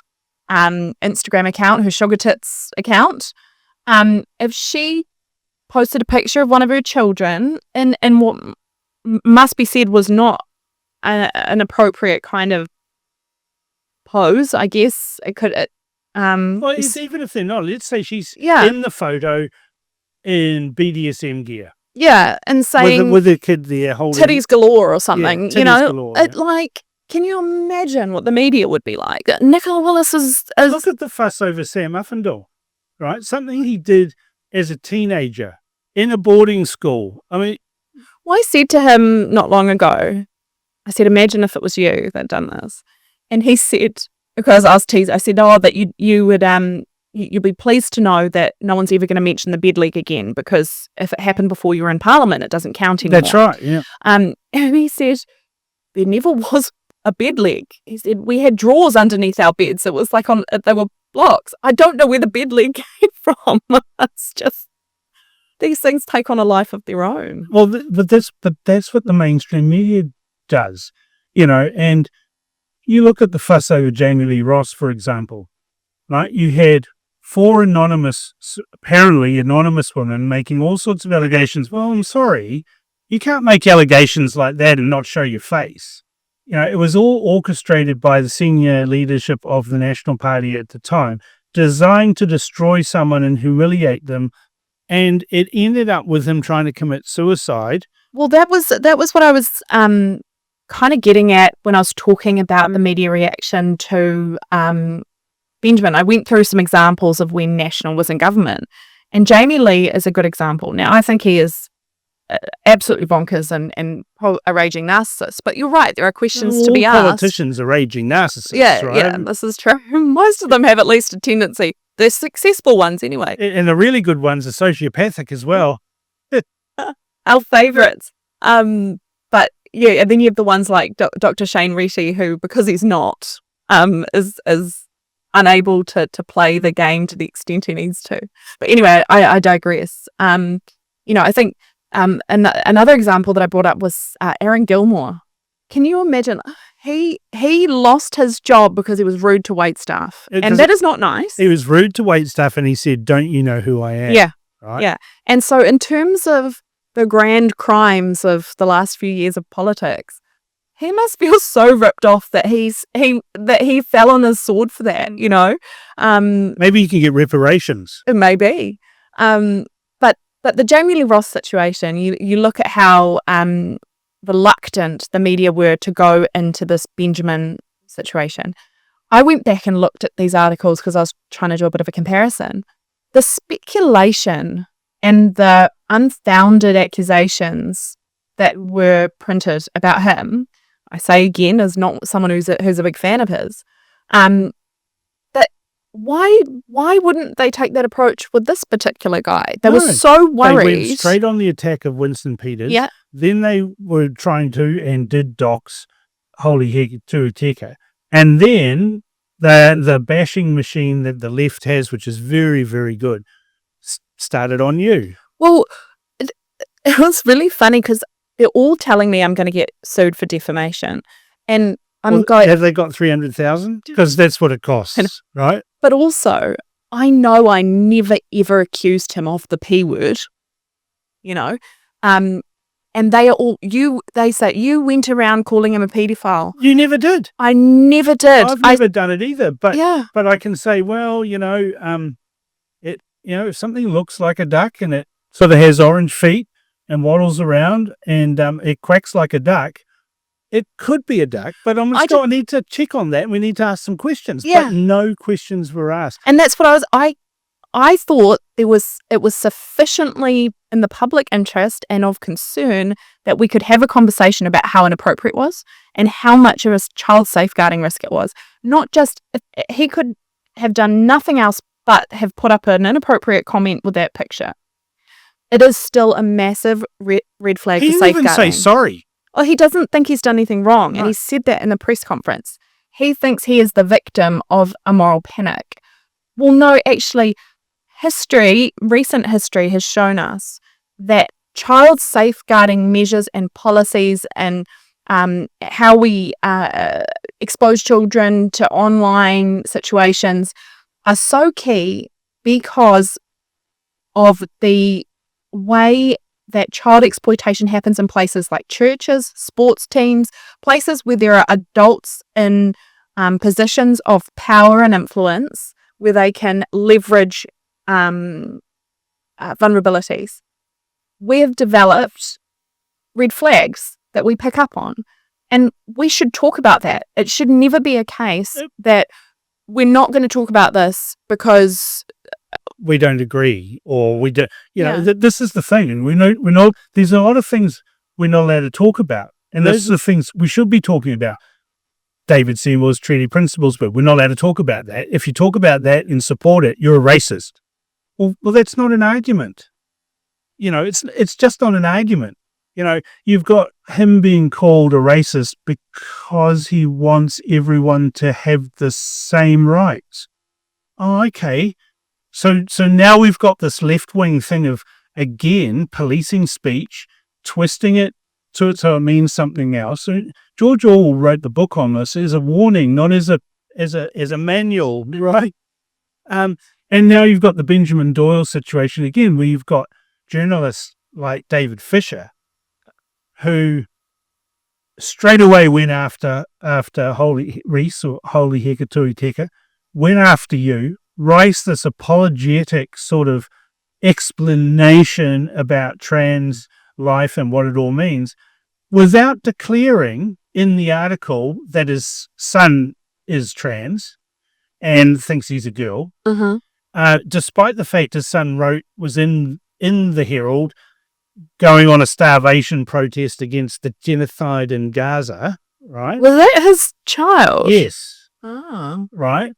Instagram account, her Sugar Tits account. If she posted a picture of one of her children and what must be said was not an appropriate kind of pose, I guess it could. Well, even if they're not, let's say she's in the photo in BDSM gear. Yeah, and saying with a kid there holding titties galore or something. Yeah, you know, galore, like, can you imagine what the media would be like? Nicola Willis is look at the fuss over Sam Uffindell, right? Something he did as a teenager in a boarding school. I mean, Well, I said to him not long ago, I said, imagine if it was you that done this. And he said, because I was teased, I said, that you would you'd be pleased to know that no one's ever going to mention the bed leg again, because if it happened before you were in Parliament, it doesn't count anymore. That's right, yeah. And he said, there never was a bed leg. He said, we had drawers underneath our beds. It was like they were blocks. I don't know where the bed leg came from. It's just, these things take on a life of their own. Well, but that's what the mainstream media does, and you look at the fuss over Jamie Lee Ross, for example, right? You had 4 apparently anonymous women making all sorts of allegations. Well, I'm sorry, you can't make allegations like that and not show your face. It was all orchestrated by the senior leadership of the National Party at the time, designed to destroy someone and humiliate them. And it ended up with him trying to commit suicide. Well, that was what I was kind of getting at when I was talking about the media reaction to Benjamin. I went through some examples of when National was in government, and Jamie Lee is a good example. Now, I think he is absolutely bonkers and a raging narcissist, but you're right, there are questions to be asked. Politicians are raging narcissists, right? Yeah, this is true. Most of them have at least a tendency. They're successful ones anyway. And the really good ones are sociopathic as well. Our favourites. But yeah, and then you have the ones like Dr. Shane Reti, who, because he's not, is unable to play the game to the extent he needs to. But anyway, I digress. I think another example that I brought up was Aaron Gilmore. Can you imagine? He lost his job because he was rude to waitstaff, and that is not nice. He was rude to waitstaff, and he said, "Don't you know who I am?" Yeah, right. Yeah. And so, in terms of the grand crimes of the last few years of politics, he must feel so ripped off that he fell on his sword for that. Maybe he can get reparations. Maybe. But the Jamie Lee Ross situation, you look at how reluctant the media were to go into this Benjamin situation. I went back and looked at these articles because I was trying to do a bit of a comparison. The speculation and the unfounded accusations that were printed about him, I say again, as not someone who's a big fan of his, that why wouldn't they take that approach with this particular guy? They were so worried. They went straight on the attack of Winston Peters. Yeah. Then they were trying to and did dox Holy Tuateka. And then the bashing machine that the left has, which is very, very good, started on you. Well, it was really funny because they're all telling me I'm going to get sued for defamation. And I'm going... Have they got 300,000? Because that's what it costs, right? But also, I know I never, ever accused him of the P word, and they are all, they say, you went around calling him a paedophile. You never did. I never did. I've never done it either. But yeah. But I can say, well, if something looks like a duck and it sort of has orange feet and waddles around and it quacks like a duck, it could be a duck, but I need to check on that. We need to ask some questions. Yeah. But no questions were asked. And that's what I thought it was sufficiently in the public interest and of concern that we could have a conversation about how inappropriate it was and how much of a child safeguarding risk it was. Not just, he could have done nothing else but have put up an inappropriate comment with that picture. It is still a massive red flag for safeguarding. He didn't even say sorry. Well, he doesn't think he's done anything wrong, and he said that in a press conference. He thinks he is the victim of a moral panic. Well, no, actually, recent history has shown us that child safeguarding measures and policies and how we expose children to online situations are so key because of the way that child exploitation happens in places like churches, sports teams, places where there are adults in positions of power and influence where they can leverage vulnerabilities. We have developed red flags that we pick up on, and we should talk about that. It should never be a case that we're not going to talk about this because we don't agree, or we don't. This is the thing, and we know there's a lot of things we're not allowed to talk about. And those are the things we should be talking about. David Seymour's treaty principles, but we're not allowed to talk about that. If you talk about that and support it, you're a racist. Well, that's not an argument. It's just not an argument. You've got him being called a racist because he wants everyone to have the same rights. Oh, okay. So now we've got this left-wing thing of, again, policing speech, twisting it so it means something else. So George Orwell wrote the book on this as a warning, not as a manual, right? And now you've got the Benjamin Doyle situation again, where you've got journalists like David Fisher, who straight away went after Holy Reese or Holy Hekatui Teka, went after you, raised this apologetic sort of explanation about trans life and what it all means, without declaring in the article that his son is trans and thinks he's a girl, despite the fact his son was in the Herald going on a starvation protest against the genocide in Gaza, right? Was that his child? Yes. Oh. Right?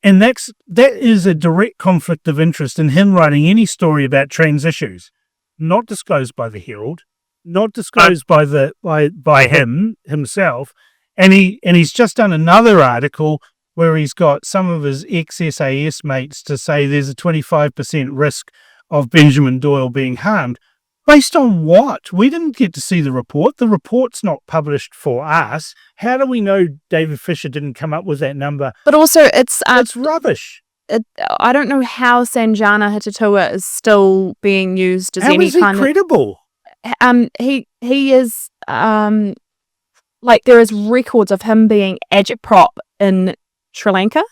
And that is a direct conflict of interest in him writing any story about trans issues, not disclosed by the Herald, not disclosed by him himself, and he's just done another article where he's got some of his ex-SAS mates to say there's a 25% risk of Benjamin Doyle being harmed. Based on what? We didn't get to see the report. The report's not published for us. How do we know David Fisher didn't come up with that number? But also, it's rubbish. I don't know how Sanjana Hitatua is still being used as any kind credible? He is there is records of him being agitprop in Sri Lanka.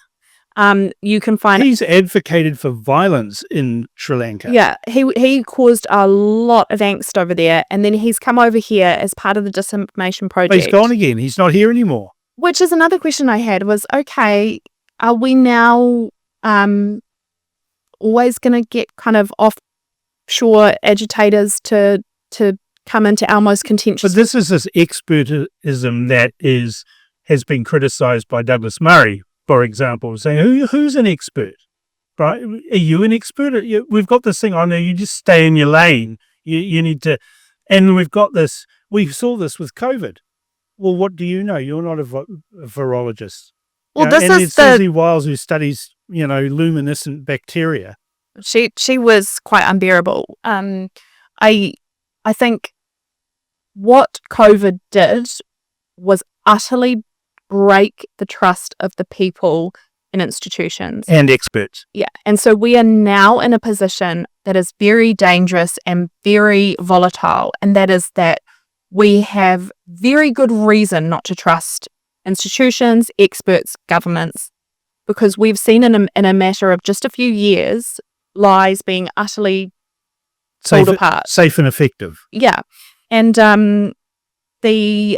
You can find he's advocated for violence in Sri Lanka. Yeah, he caused a lot of angst over there, and then he's come over here as part of the disinformation project. But he's gone again. He's not here anymore. Which is another question I had was, okay, are we now always going to get kind of offshore agitators to come into our most contentious? But this is this expertism that has been criticised by Douglas Murray, for example, saying, who's an expert? Right? Are you an expert? We've got this thing, no, you just stay in your lane. You need to, and we saw this with COVID. Well, what do you know? You're not a virologist. Well, it's Susie Wiles who studies, luminescent bacteria. She was quite unbearable. I think what COVID did was utterly break the trust of the people in institutions. And experts. Yeah. And so we are now in a position that is very dangerous and very volatile. And that is that we have very good reason not to trust institutions, experts, governments, because we've seen in a matter of just a few years, lies being utterly pulled apart. Safe and effective. Yeah. And the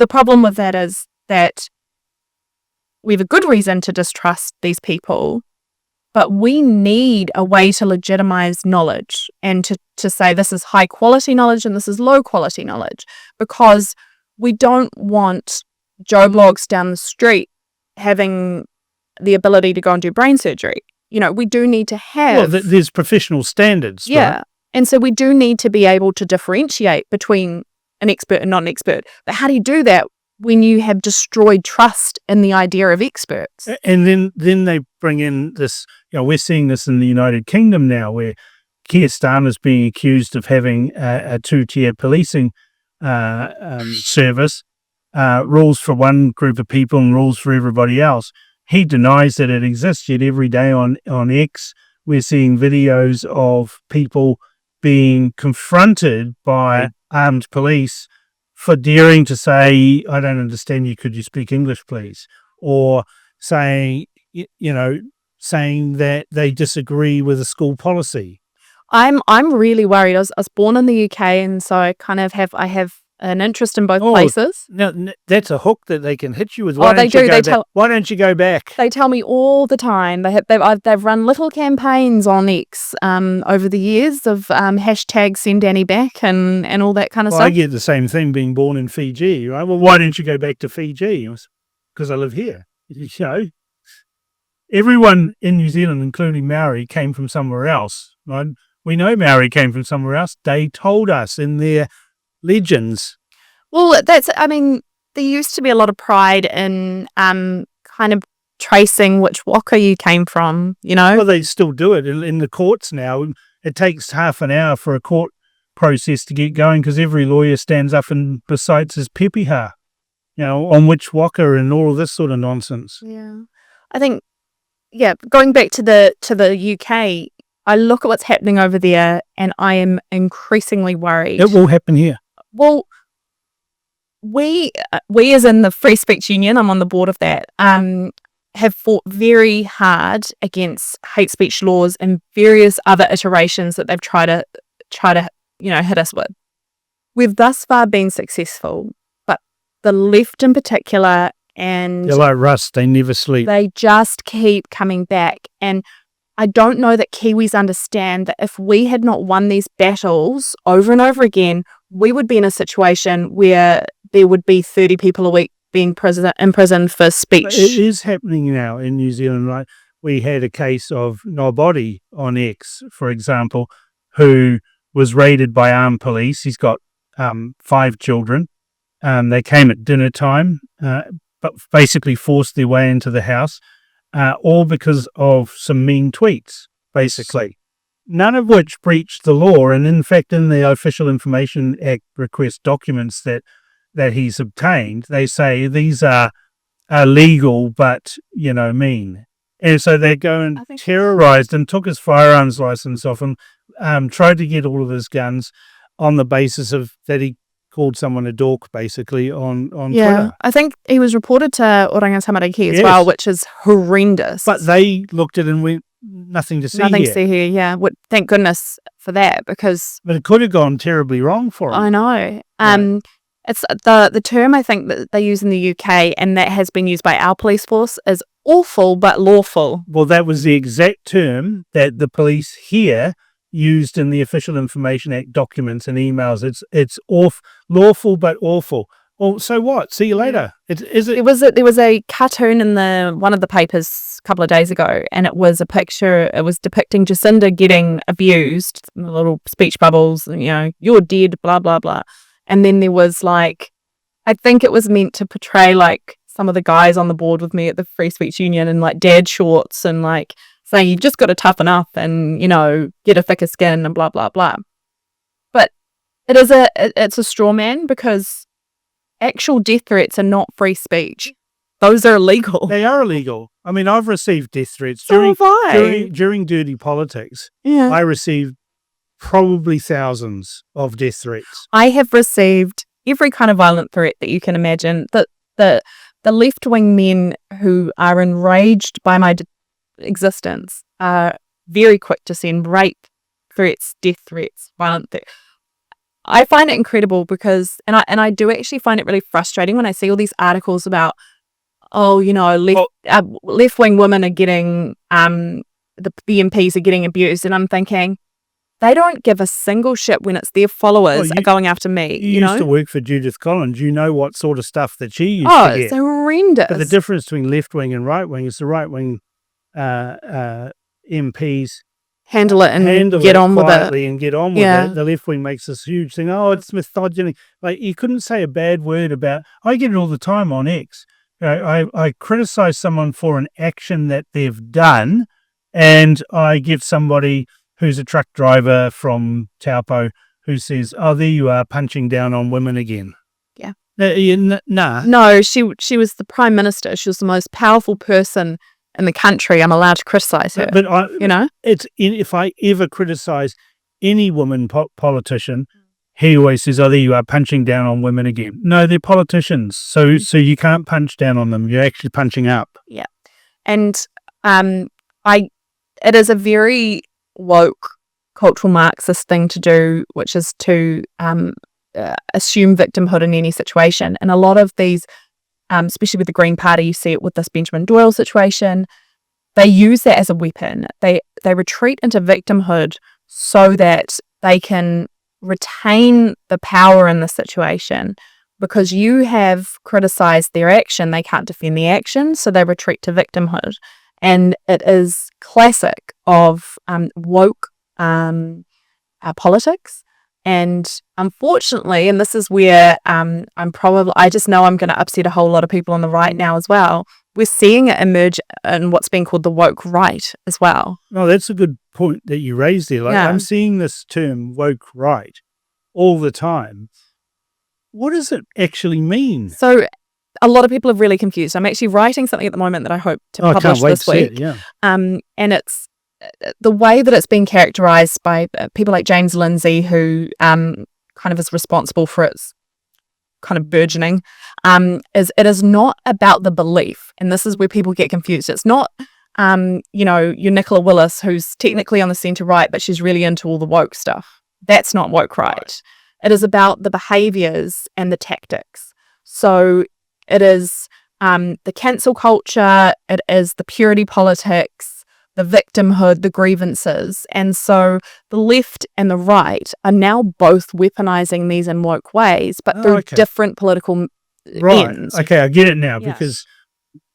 problem with that is that we have a good reason to distrust these people, but we need a way to legitimize knowledge and to say this is high quality knowledge and this is low quality knowledge, because we don't want Joe Blogs down the street having the ability to go and do brain surgery. We do need to have... Well, there's professional standards. Yeah. Right? And so we do need to be able to differentiate between an expert and not an expert. But how do you do that when you have destroyed trust in the idea of experts? And then they bring in this, we're seeing this in the United Kingdom now, where Keir Starmer is being accused of having a two-tier policing service, rules for one group of people and rules for everybody else. He denies that it exists, yet every day on X, we're seeing videos of people being confronted by armed police for daring to say, I don't understand you, could you speak English, please? Or saying that they disagree with a school policy. I'm really worried. I was born in the UK, and so I kind of have an interest in both Oh, places. Now, that's a hook that they can hit you with. Oh, they do. Why don't you go back? They tell me all the time. They've run little campaigns on X over the years of hashtag send Annie back and all that kind of Well, stuff. I get the same thing being born in Fiji, right? Well, why don't you go back to Fiji? Because I live here. You know, everyone in New Zealand, including Maori, came from somewhere else, right? We know Maori came from somewhere else. They told us in their legends. Well, there used to be a lot of pride in kind of tracing which waka you came from, you know? Well, they still do it in the courts now. It takes half an hour for a court process to get going because every lawyer stands up and recites his pepeha, on which waka and all this sort of nonsense. Yeah. I think, going back to the UK, I look at what's happening over there and I am increasingly worried. It will happen here. Well, we as in the Free Speech Union, I'm on the board of that, have fought very hard against hate speech laws and various other iterations that they've tried to hit us with. We've thus far been successful, but the left in particular, and they're like rust, they never sleep. They just keep coming back. And I don't know that Kiwis understand that if we had not won these battles over and over again, we would be in a situation where there would be 30 people a week being imprisoned for speech. It is happening now in New Zealand, right? We had a case of Nobody on X, for example, who was raided by armed police. He's got 5 children. They came at dinner time, but basically forced their way into the house, all because of some mean tweets, basically. None of which breached the law. And in fact, in the Official Information Act request documents that he's obtained, they say these are legal, but, mean. And so they go and terrorized and took his firearms license off him, tried to get all of his guns on the basis of that he called someone a dork, basically, on Twitter. I think he was reported to Oranga Tamariki as well, which is horrendous. But they looked at it and went, nothing to see here. Nothing to see here, yeah. Thank goodness for that, because... But it could have gone terribly wrong for him. I know. Yeah. It's the term I think that they use in the UK, and that has been used by our police force, is awful but lawful. Well, that was the exact term that the police here used in the Official Information Act documents and emails. It's lawful but awful. Well, so what? See you later. There was a cartoon in one of the papers a couple of days ago, and it was a picture. It was depicting Jacinda getting abused, little speech bubbles. You're dead, blah blah blah. And then there was I think it was meant to portray some of the guys on the board with me at the Free Speech Union in dad shorts and saying you've just got to toughen up and get a thicker skin and blah blah blah. But it's a straw man, because actual death threats are not free speech. Those are illegal. They are illegal. I mean, I've received death threats during dirty politics. Yeah. I received probably thousands of death threats. I have received every kind of violent threat that you can imagine. The left-wing men who are enraged by my existence are very quick to send rape threats, death threats, violent threats. I find it incredible because, and I do actually find it really frustrating when I see all these articles about, left-wing women are getting, the MPs are getting abused, and I'm thinking, they don't give a single shit when it's their followers are going after me. You used to work for Judith Collins. You know what sort of stuff that she used to get. It's horrendous. But the difference between left-wing and right-wing is the right-wing MPs handle it and get on with it. And get on with it. The left-wing makes this huge thing. Oh, it's misogyny. You couldn't say a bad word about... I get it all the time on X. I criticize someone for an action that they've done, and I give somebody who's a truck driver from Taupo who says, oh, there you are, punching down on women again. Yeah. Nah. No, she was the Prime Minister. She was the most powerful person in the country. I'm allowed to criticize her. But if I ever criticize any woman politician, he always says, oh, there you are, punching down on women again. No, they're politicians. So you can't punch down on them. You're actually punching up. Yeah. And it is a very woke cultural Marxist thing to do, which is to assume victimhood in any situation. And a lot of these, especially with the Green Party, you see it with this Benjamin Doyle situation, they use that as a weapon. They retreat into victimhood so that they can retain the power in the situation. Because you have criticized their action, they can't defend the action, so they retreat to victimhood. And it is classic of woke politics. And unfortunately, and this is where I just know I'm going to upset a whole lot of people on the right now as well, we're seeing it emerge in what's being called the woke right as well. No, that's a good point that you raised there. Like, I'm seeing this term woke right all the time. What does it actually mean? So a lot of people are really confused. I'm actually writing something at the moment that I hope to publish this week. And it's the way that it's been characterized by people like James Lindsay, who kind of is responsible for its kind of burgeoning, is it is not about the belief. And this is where people get confused. It's not, your Nicola Willis, who's technically on the centre right, but she's really into all the woke stuff. That's not woke right. It is about the behaviours and the tactics. So it is the cancel culture, it is the purity politics, the victimhood, the grievances. And so the left and the right are now both weaponizing these in woke ways, but through different political ends. Okay, I get it now because,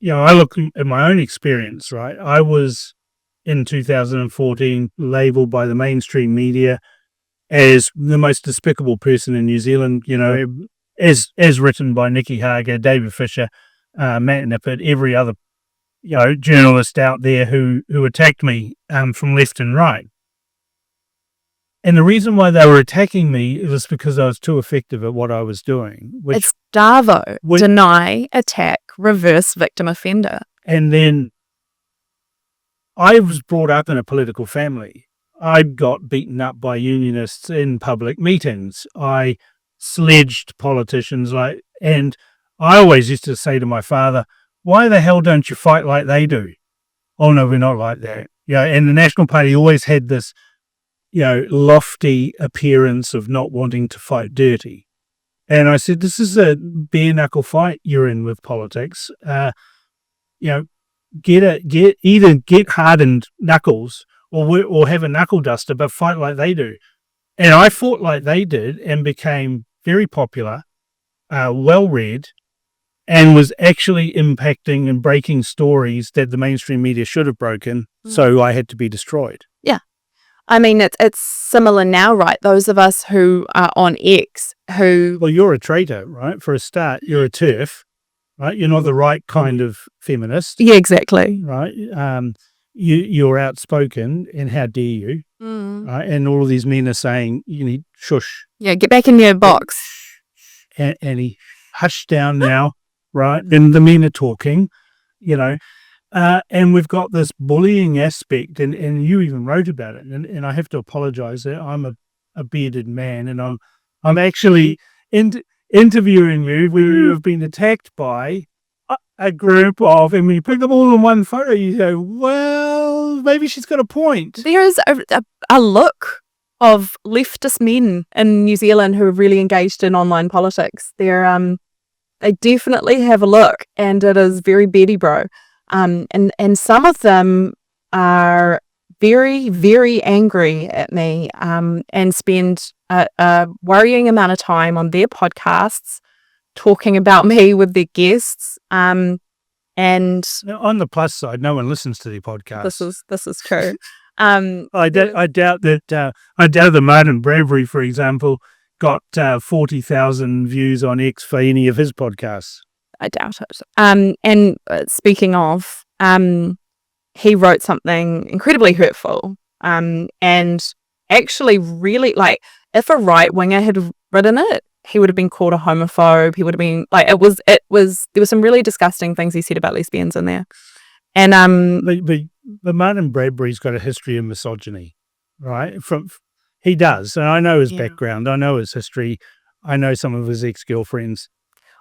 I look at my own experience, right? I was in 2014 labelled by the mainstream media as the most despicable person in New Zealand, as written by Nikki Hager, David Fisher, Matt Nippert, every other, journalist out there who attacked me from left and right. And the reason why they were attacking me was because I was too effective at what I was doing. It's DAVO, deny, attack, reverse, victim, offender. And then I was brought up in a political family. I got beaten up by unionists in public meetings. I sledged politicians and I always used to say to my father, why the hell don't you fight like they do? Oh no, we're not like that. And the National Party always had this, lofty appearance of not wanting to fight dirty. And I said, this is a bare knuckle fight you're in with politics. Either get hardened knuckles or have a knuckle duster, but fight like they do. And I fought like they did and became very popular, well-read, and was actually impacting and breaking stories that the mainstream media should have broken, so I had to be destroyed. Yeah. I mean, it's similar now, right? Those of us who are on X who... Well, you're a traitor, right? For a start, you're a TERF, right? You're not the right kind of feminist. Yeah, exactly. Right? You're outspoken, and how dare you? Right? And all of these men are saying, you need shush. Yeah, get back in your box. And he hush down now, right? And the men are talking, and we've got this bullying aspect, and you even wrote about it, and I have to apologize that I'm a bearded man, and I'm actually interviewing you where you have been attacked by a group of, and when you put them all in one photo, you go, well, maybe she's got a point. There is a look of leftist men in New Zealand who are really engaged in online politics. They definitely have a look, and it is very beady bro. And some of them are very, very angry at me, and spend a worrying amount of time on their podcasts talking about me with their guests. And now, on the plus side, no one listens to the podcast. This is true. I doubt that Martin Bradbury, for example, got 40,000 views on X for any of his podcasts. I doubt it. And speaking of, he wrote something incredibly hurtful. And actually, really, if a right winger had written it, he would have been called a homophobe. He would have been there was some really disgusting things he said about lesbians in there. And but Martin Bradbury's got a history of misogyny, right? He does, and I know his background. I know his history. I know some of his ex-girlfriends.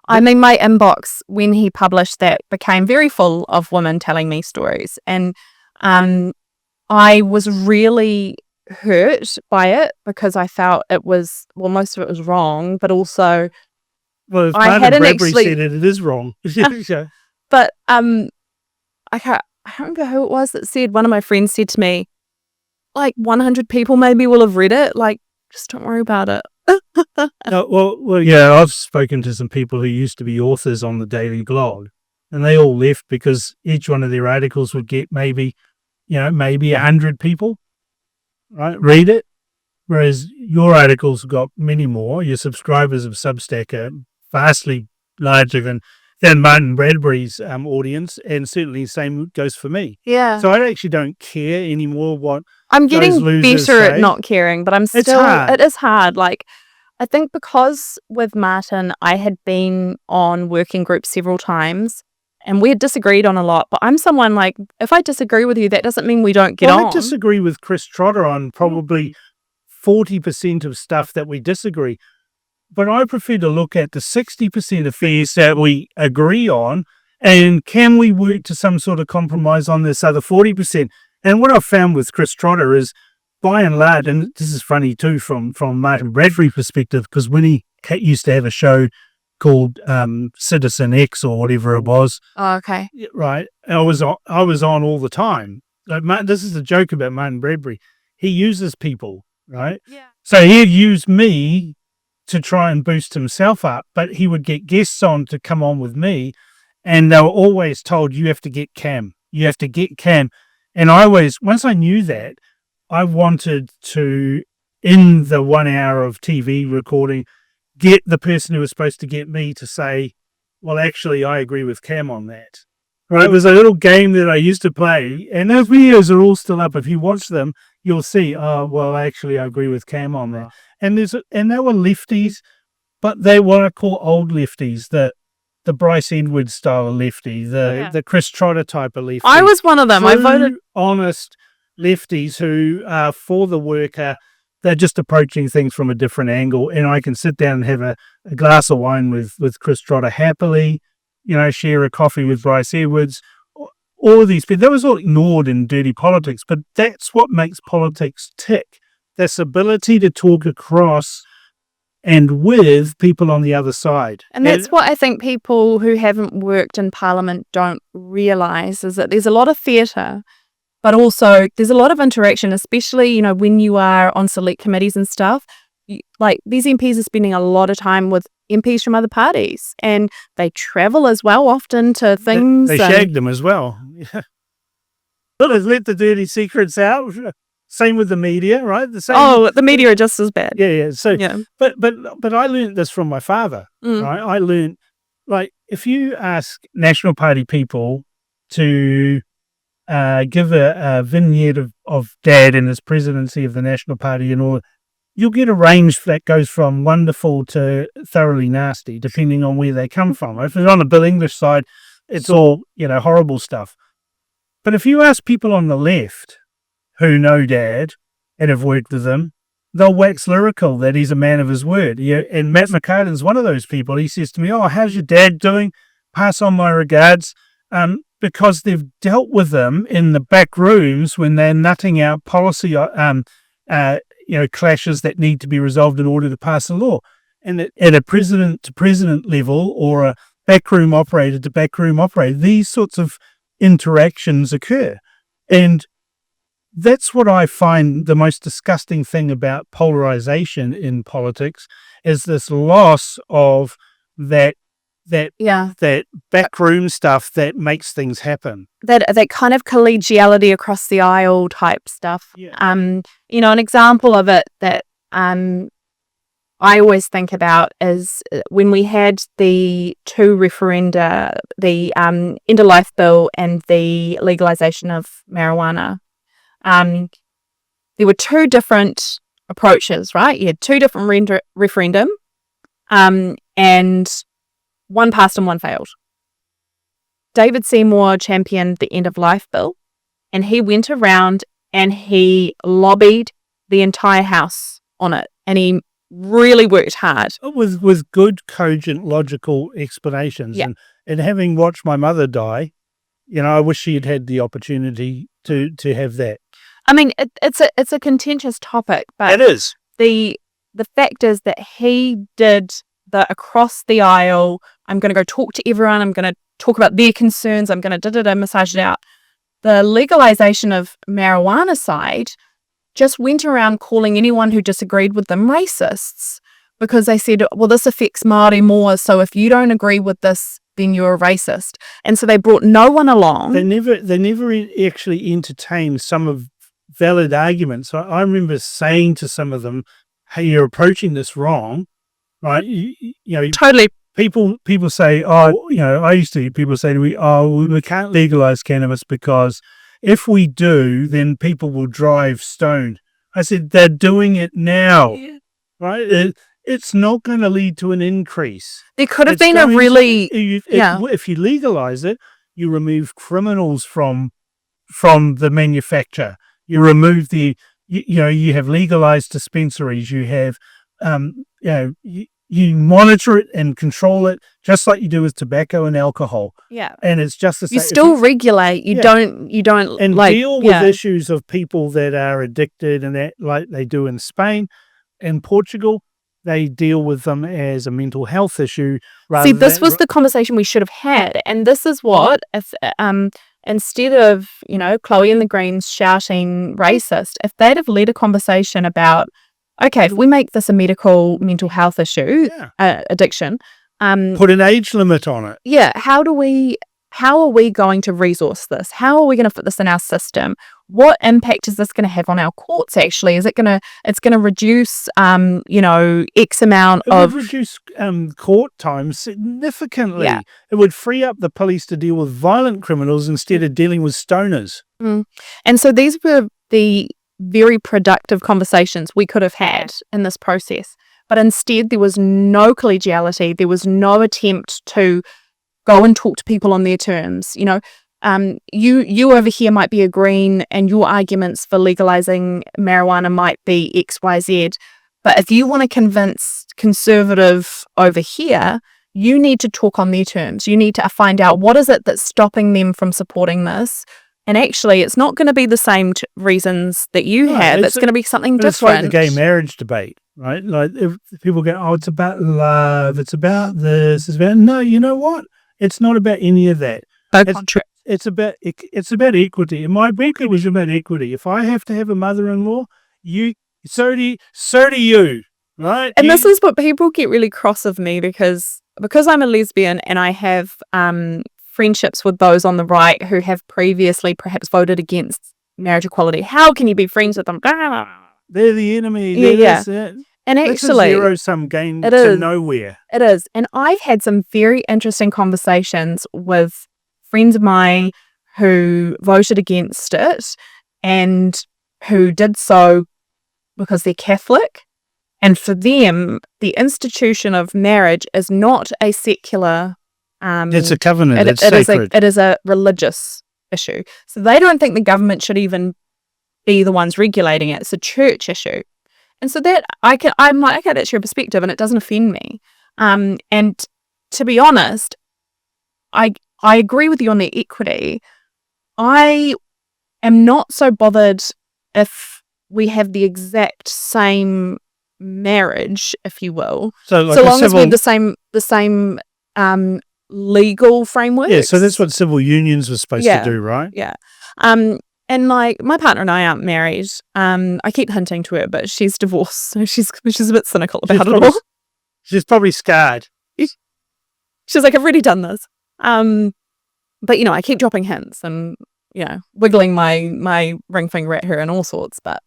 I mean, my inbox when he published that became very full of women telling me stories, and I was really hurt by it because I felt it was, well, most of it was wrong, but also Well, if I Martin hadn't Bradbury actually- said it is wrong. So, but I can't remember who it was that said, one of my friends said to me, like 100 people maybe will have read it. Like, just don't worry about it. no, well, yeah, I've spoken to some people who used to be authors on the Daily Blog, and they all left because each one of their articles would get maybe 100 people, right, read it. Whereas your articles got many more. Your subscribers of Substack are vastly larger than Martin Bradbury's audience, and certainly the same goes for me. Yeah. So I actually don't care anymore what I'm getting those losers better at say. not caring, but It's hard. it is hard. Like, I think because with Martin, I had been on working groups several times and we had disagreed on a lot, but I'm someone like, if I disagree with you, that doesn't mean we don't get on. I disagree with Chris Trotter on probably 40% of stuff that we disagree. But I prefer to look at the 60% of things that we agree on, and can we work to some sort of compromise on this other 40%? And what I've found with Chris Trotter is, by and large, and this is funny too from Martin Bradbury's perspective, because when he used to have a show called Citizen X or whatever it was, Oh, okay. right? I was on all the time. Like, this is a joke about Martin Bradbury. He uses people, right? Yeah. So he'd use me to try and boost himself up, but he would get guests on to come on with me, and they were always told, you have to get Cam. And once I knew that, I wanted to, in the 1 hour of TV recording, get the person who was supposed to get me to say, well, actually, I agree with Cam on that. Right? It was a little game that I used to play, and those videos are all still up. If you watch them, you'll see, oh, well, actually, I agree with Cam on that. And they were lefties, but they were what I call old lefties, the Bryce Edwards style of lefty, the Chris Trotter type of lefty. I was one of them. I voted honest lefties who are for the worker. They're just approaching things from a different angle, and I can sit down and have a glass of wine with Chris Trotter happily, share a coffee with Bryce Edwards. All of these people, that was all ignored in dirty politics, but that's what makes politics tick. This ability to talk across and with people on the other side. And that's what I think people who haven't worked in Parliament don't realise, is that there's a lot of theatre, but also there's a lot of interaction, especially, when you are on select committees and stuff. Like, these MPs are spending a lot of time with MPs from other parties, and they travel as well often to things. They shag them as well. Yeah. Let the dirty secrets out. Same with the media, right? The media are just as bad. Yeah. So, yeah. But I learned this from my father, right? I learned, like, if you ask National Party people to give a vignette of Dad in his presidency of the National Party and all, you'll get a range that goes from wonderful to thoroughly nasty, depending on where they come from. If it's on the Bill English side, it's all, horrible stuff. But if you ask people on the left who know Dad and have worked with him, they'll wax lyrical that he's a man of his word. And Matt McCartan's one of those people. He says to me, oh, how's your dad doing? Pass on my regards. Because they've dealt with them in the back rooms when they're nutting out policy clashes that need to be resolved in order to pass a law. And at a president-to-president level, or a backroom operator to backroom operator, these sorts of interactions occur. And that's what I find the most disgusting thing about polarization in politics, is this loss of that backroom stuff that makes things happen. That kind of collegiality across the aisle type stuff. Yeah. An example of it that I always think about is when we had the two referenda, the End of Life Bill and the legalization of marijuana. There were two different approaches, right? You had two different referendum, and one passed and one failed. David Seymour championed the End of Life Bill, and he went around and he lobbied the entire House on it, and he really worked hard. With good, cogent, logical explanations. Yeah. And having watched my mother die, I wish she had had the opportunity to have that. I mean, it's a contentious topic, but It is. the fact is that he did the across the aisle, I'm going to go talk to everyone, I'm going to talk about their concerns, I'm going to massage it out. The legalization of marijuana side just went around calling anyone who disagreed with them racists because they said, well, this affects Māori more, so if you don't agree with this, then you're a racist. And so they brought no one along. They never actually entertained some of valid arguments. I remember saying to some of them, hey, you're approaching this wrong, right? You know, Totally. People say, oh, you know, I used to hear people say to me, oh, we can't legalize cannabis because if we do, then people will drive stoned. I said, they're doing it now, right? It's not going to lead to an increase. There could have been a really, if you legalize it, you remove criminals from the manufacture. You remove you have legalized dispensaries. You have, you monitor it and control it just like you do with tobacco and alcohol. Yeah. And it's just the same. You still regulate. You don't and like, deal with issues of people that are addicted and that like they do in Spain and Portugal. They deal with them as a mental health issue. See, this was the conversation we should have had. And this is what, if instead of, Chloe and the Greens shouting racist, if they'd have led a conversation about, okay, if we make this a medical mental health issue, addiction. Put an age limit on it. Yeah. How are we going to resource this? How are we going to fit this in our system? What impact is this going to have on our courts actually? It's going to reduce, X amount of... It would reduce court time significantly. Yeah. It would free up the police to deal with violent criminals instead of dealing with stoners. Mm. And so these were the very productive conversations we could have had in this process. But instead, there was no collegiality. There was no attempt to go and talk to people on their terms. You over here might be a Green and your arguments for legalizing marijuana might be X, Y, Z. But if you want to convince conservative over here, you need to talk on their terms. You need to find out what is it that's stopping them from supporting this. And actually, it's not going to be the same reasons that you have. It's going to be something different. It's like the gay marriage debate, right? Like if people go, oh, it's about love. It's about this. It's about... No, you know what? It's not about any of that. It's about equity. In my book, it was about equity. If I have to have a mother-in-law, so do you, right? And this is what people get really cross of me because I'm a lesbian and I have friendships with those on the right who have previously perhaps voted against marriage equality. How can you be friends with them? They're the enemy. And actually, it's a zero-sum game to nowhere. It is. And I've had some very interesting conversations with friends of mine who voted against it and who did so because they're Catholic. And for them, the institution of marriage is not a secular... it's a covenant. It's sacred. It is a religious issue. So they don't think the government should even be the ones regulating it. It's a church issue. And so that I'm like, okay, that's your perspective and it doesn't offend me. And to be honest, I agree with you on the equity. I am not so bothered if we have the exact same marriage, if you will. So long as we have the same legal framework. Yeah, so that's what civil unions were supposed to do, right? Yeah. And like my partner and I aren't married. I keep hinting to her, but she's divorced, so she's a bit cynical about it all. She's probably scarred. She's like, I've already done this. But I keep dropping hints and wiggling my ring finger at her and all sorts. But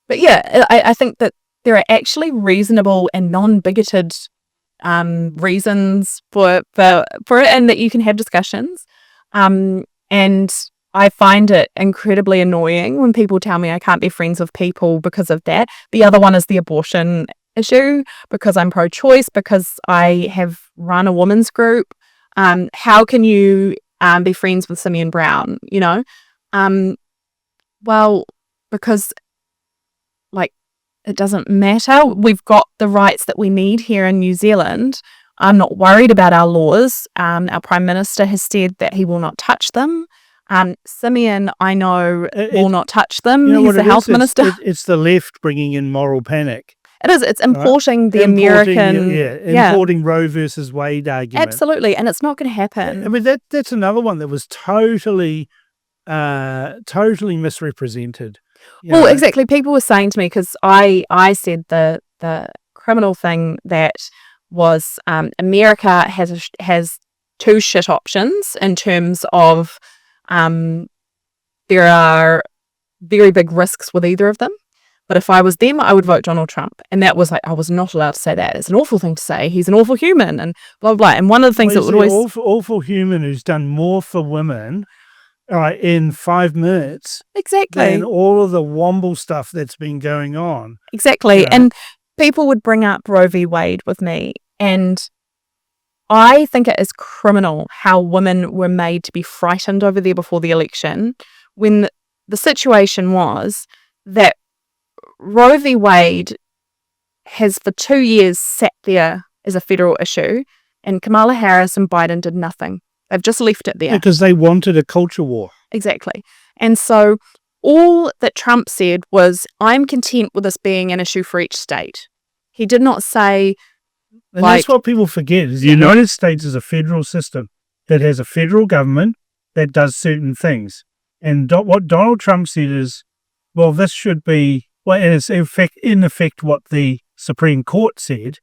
yeah, I think that there are actually reasonable and non-bigoted reasons for it, and that you can have discussions. And I find it incredibly annoying when people tell me I can't be friends with people because of that. The other one is the abortion issue, because I'm pro-choice, because I have run a women's group. How can you be friends with Simeon Brown, well, because it doesn't matter. We've got the rights that we need here in New Zealand. I'm not worried about our laws. Our Prime Minister has said that he will not touch them. Simeon, I know, It- will not touch them. You know He's what the it health is? minister. It's the left bringing in moral panic. It is. It's importing the Importing, American. importing Roe versus Wade argument. Absolutely, and it's not going to happen. I mean, that's another one that was totally misrepresented. Well, exactly. People were saying to me, because I said the criminal thing that was America has two shit options in terms of there are very big risks with either of them. But if I was them, I would vote Donald Trump. And that was like, I was not allowed to say that. It's an awful thing to say. He's an awful human and blah, blah, blah. And one of the things that would always... Awful human who's done more for women in 5 minutes. Exactly. Than all of the womble stuff that's been going on. Exactly. Yeah. And people would bring up Roe v. Wade with me. And I think it is criminal how women were made to be frightened over there before the election, when the situation was that Roe v. Wade has for 2 years sat there as a federal issue, and Kamala Harris and Biden did nothing. They've just left it there. Because they wanted a culture war. Exactly. And so all that Trump said was, I'm content with this being an issue for each state. He did not say... And that's what people forget, is the United States is a federal system that has a federal government that does certain things. And what Donald Trump said is, well, this should be... Well, and it's in effect what the Supreme Court said.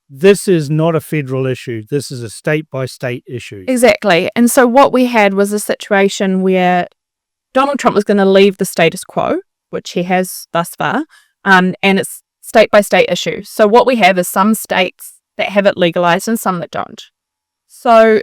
This is not a federal issue. This is a state-by-state issue. Exactly. And so what we had was a situation where Donald Trump was going to leave the status quo, which he has thus far, and it's state-by-state issue. So what we have is some states that have it legalized and some that don't. So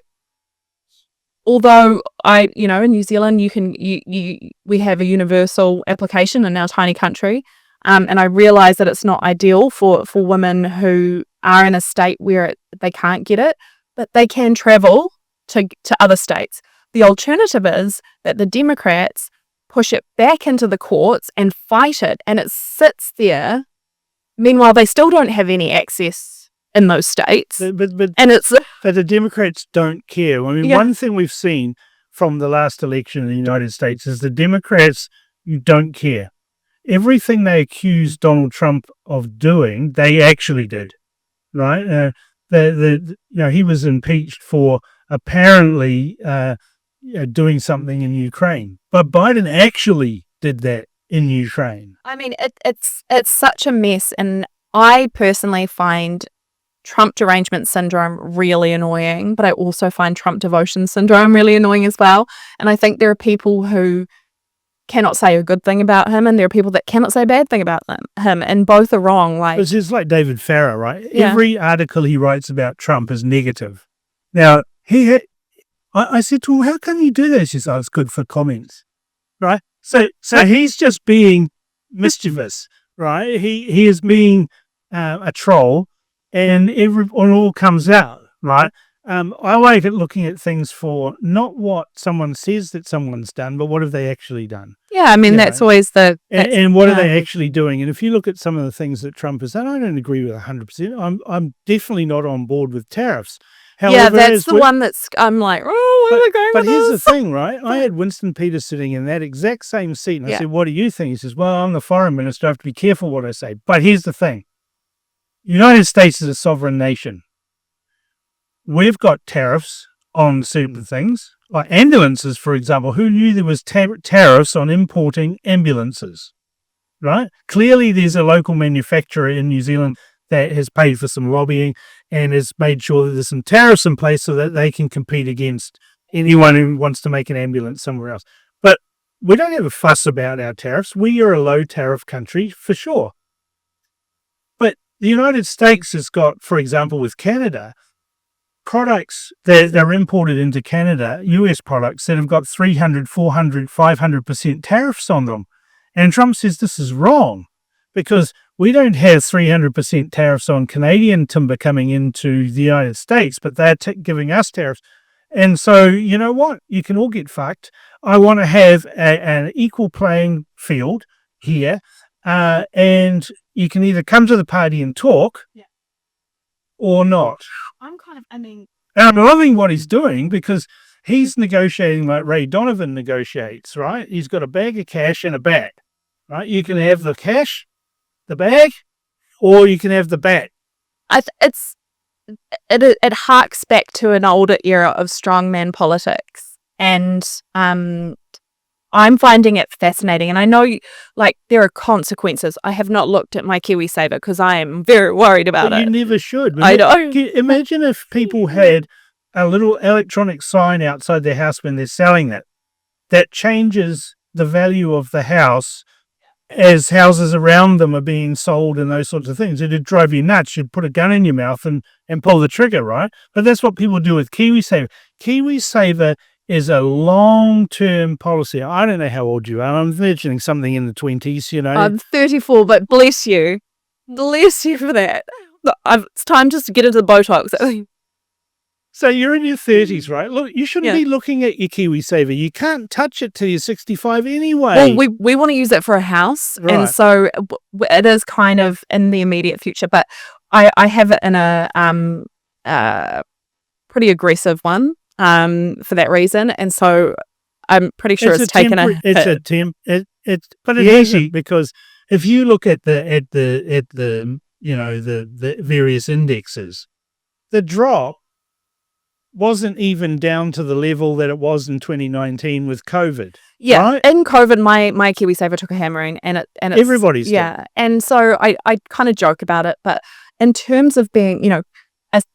although in New Zealand, we have a universal application in our tiny country. And I realize that it's not ideal for women who are in a state where they can't get it, but they can travel to other states. The alternative is that the Democrats push it back into the courts and fight it, and it sits there. Meanwhile, they still don't have any access in those states. But the Democrats don't care. I mean, one thing we've seen from the last election in the United States is the Democrats don't care. Everything they accused Donald Trump of doing, they actually did, right? He was impeached for apparently doing something in Ukraine, but Biden actually did that in Ukraine. I mean, it's such a mess, and I personally find Trump derangement syndrome really annoying, but I also find Trump devotion syndrome really annoying as well. And I think there are people who cannot say a good thing about him, and there are people that cannot say a bad thing about him, and both are wrong. It's like David Farrar, right? Yeah. Every article he writes about Trump is negative. Now, I said to him, how can you do this? He said, it's good for comments, right? So he's just being mischievous, right? He is being a troll, and it all comes out, right? I like at looking at things for not what someone says that someone's done, but what have they actually done? Yeah, I mean, that's always the... And what are they actually doing? And if you look at some of the things that Trump has done, I don't agree with 100%. I'm definitely not on board with tariffs. However, that's the one that's... I'm like, oh, where are they going with this? But here's the thing, right? I had Winston Peters sitting in that exact same seat, and I said, what do you think? He says, well, I'm the foreign minister. I have to be careful what I say. But here's the thing. The United States is a sovereign nation. We've got tariffs on certain things, like ambulances, for example. Who knew there was tariffs on importing ambulances, right? Clearly, there's a local manufacturer in New Zealand that has paid for some lobbying and has made sure that there's some tariffs in place so that they can compete against anyone who wants to make an ambulance somewhere else. But we don't have a fuss about our tariffs. We are a low tariff country for sure. But the United States has got, for example, with Canada, products that are imported into Canada, US products that have got 300, 400, 500% tariffs on them. And Trump says this is wrong because we don't have 300% tariffs on Canadian timber coming into the United States, but they're giving us tariffs. And so, you know what? You can all get fucked. I want to have an equal playing field here, and you can either come to the party and talk or not. I'm kind of, And I'm loving what he's doing because He's negotiating like Ray Donovan negotiates, right? He's got a bag of cash and a bat, right? You can have the cash, the bag, or you can have the bat. It harks back to an older era of strongman politics, and I'm finding it fascinating. And I know, like, there are consequences. I have not looked at my KiwiSaver because I am very worried about But it. you never should. I know. Imagine if people had a little electronic sign outside their house when they're selling it that changes the value of the house as houses around them are being sold and those sorts of things. It'd drive you nuts. You'd put a gun in your mouth and pull the trigger, right? But that's what people do with KiwiSaver. KiwiSaver is a long-term policy. I don't know how old you are. I'm imagining something in the 20s, you know. I'm 34, but bless you. Bless you for that. It's time just to get into the Botox. So you're in your 30s, right? Look, you shouldn't be looking at your KiwiSaver. You can't touch it till you're 65 anyway. Well, we want to use it for a house, Right. and so it is kind of in the immediate future. But I have it in a pretty aggressive one for that reason, and so I'm pretty sure it's taken a hit. It's a temp. But it isn't, because if you look at the you know, the various indexes, the drop wasn't even down to the level that it was in 2019 with COVID. Yeah, right? In COVID, my KiwiSaver took a hammering, and it's, everybody's did. And so I kind of joke about it, but in terms of being, you know,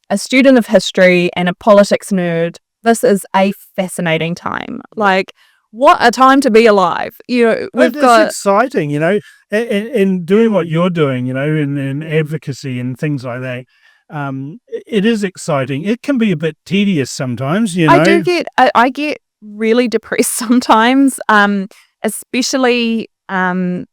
a student of history and a politics nerd, this is a fascinating time. Like, what a time to be alive! You know, it's exciting, you know, and doing what you're doing, you know, in advocacy and things like that. It is exciting. It can be a bit tedious sometimes, you know. I get really depressed sometimes, especially when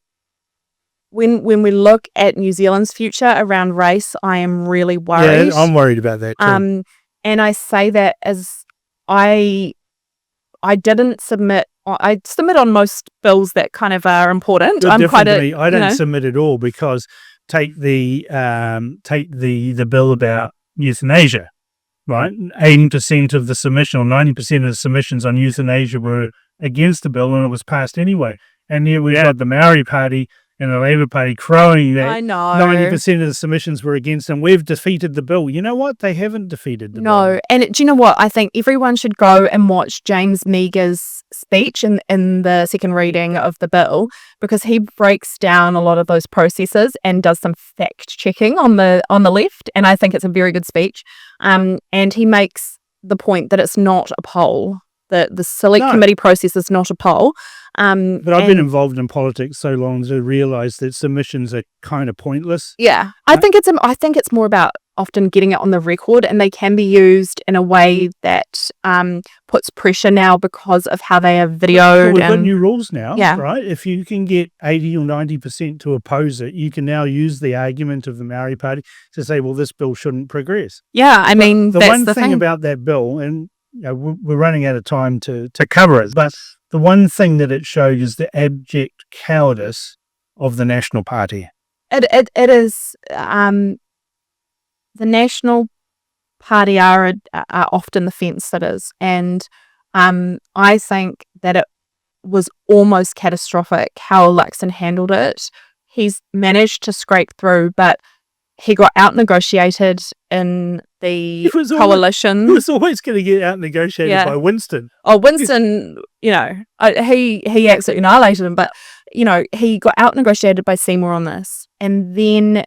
we look at New Zealand's future around race. I am really worried. Yeah, I'm worried about that too. And I say that as I didn't submit. I submit on most bills that kind of are important. I don't submit at all, because take the bill about euthanasia, right? 80% of the submission, or 90% of the submissions on euthanasia were against the bill, and it was passed anyway. And here we've got the Māori Party and the Labour Party crowing that 90% of the submissions were against, and we've defeated the bill. You know what? They haven't defeated the bill. No, and do you know what? I think everyone should go and watch James Meagher's speech in the second reading of the bill, because he breaks down a lot of those processes and does some fact checking on the left, and I think it's a very good speech. And he makes the point that it's not a poll. The select committee process is not a poll. But I've been involved in politics so long to realise that submissions are kind of pointless. Yeah, I think it's more about often getting it on the record, and they can be used in a way that puts pressure now because of how they are videoed. Well, we've got new rules now, yeah. Right? If you can get 80 or 90% to oppose it, you can now use the argument of the Māori Party to say, well, this bill shouldn't progress. Yeah, I mean, the one thing about that bill, and you know, we're running out of time to cover it, but the one thing that it showed is the abject cowardice of the National Party. It is. The National Party are often the fence sitters, and I think that it was almost catastrophic how Luxon handled it. He's managed to scrape through, but he got out-negotiated in the coalition. He was always going to get out-negotiated by Winston. Oh, Winston, you know, he absolutely annihilated him. But, you know, he got out-negotiated by Seymour on this. And then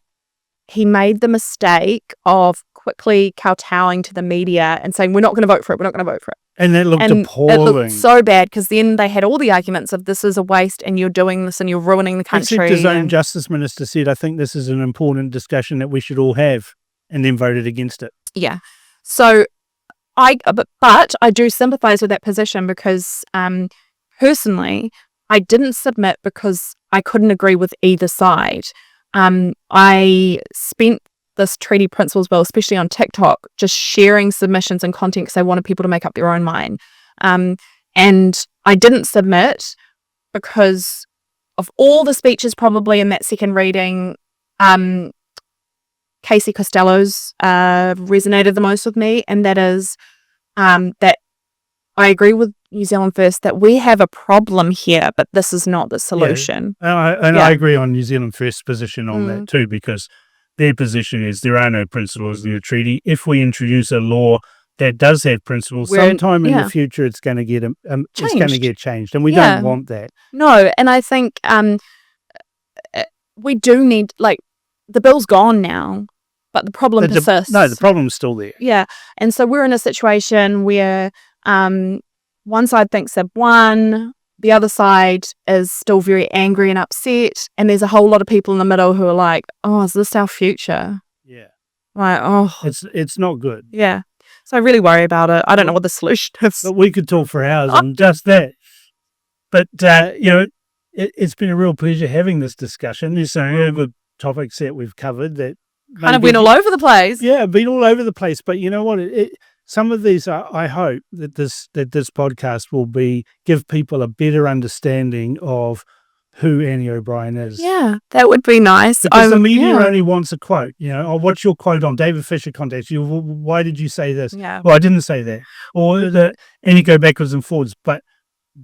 he made the mistake of quickly kowtowing to the media and saying, we're not going to vote for it, we're not going to vote for it. And that looked appalling. It looked so bad, because then they had all the arguments of this is a waste and you're doing this and you're ruining the country. Except his own justice minister said, I think this is an important discussion that we should all have, and then voted against it. Yeah. So but I do sympathise with that position, because personally, I didn't submit because I couldn't agree with either side. I spent this treaty principles bill, especially on TikTok, just sharing submissions and content because I wanted people to make up their own mind. And I didn't submit because of all the speeches probably in that second reading, Casey Costello's resonated the most with me, and that is that I agree with New Zealand First that we have a problem here, but this is not the solution. I agree on New Zealand First's position on that too, because their position is there are no principles in the treaty. If we introduce a law that does have principles, sometime in the future it's going to get changed, and we don't want that. No, and I think we do need, like, the bill's gone now, but the problem persists. No, the problem's still there. Yeah, and so we're in a situation where one side thinks they've won, the other side is still very angry and upset, and there's a whole lot of people in the middle who are like, oh, is this our future? Yeah. Like, oh. It's not good. Yeah. So I really worry about it. I don't know what the solution is. But we could talk for hours on just that. But, it's been a real pleasure having this discussion. There's some good topics that we've covered that kind of went all over the place. Yeah, been all over the place. But you know what? Some of these, I hope that this podcast will give people a better understanding of who Annie O'Brien is. Yeah, that would be nice. Because the media only wants a quote. What's your quote on David Fisher contacts you? Why did you say this? Yeah. Well, I didn't say that. Or and you go backwards and forwards. But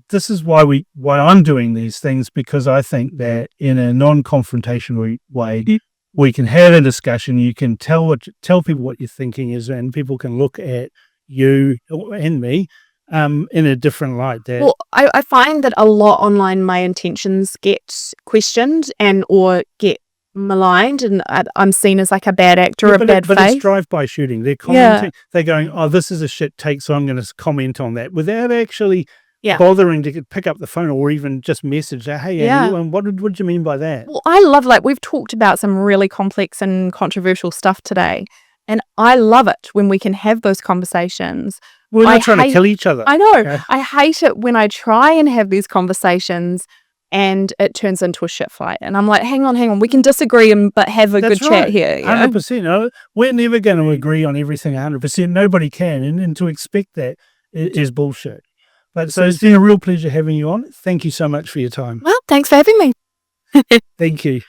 this is why I'm doing these things, because I think that in a non-confrontational way, we can have a discussion. You can tell people what your thinking is, and people can look at you and me in a different light. Well, I find that a lot online, my intentions get questioned or get maligned, and I'm seen as like a bad actor or a bad face. But it's drive-by shooting. They're commenting. They're going, oh, this is a shit take, so I'm going to comment on that, without actually bothering to pick up the phone or even just message, hey, Annie, what did you mean by that? Well, I love, like, we've talked about some really complex and controversial stuff today, and I love it when we can have those conversations. We're not trying to kill each other. I know. Okay? I hate it when I try and have these conversations and it turns into a shit fight. And I'm like, hang on. We can disagree but have a good chat here. 100%. We're never going to agree on everything 100%. Nobody can. And to expect that is bullshit. But so it's been a real pleasure having you on. Thank you so much for your time. Well, thanks for having me. Thank you.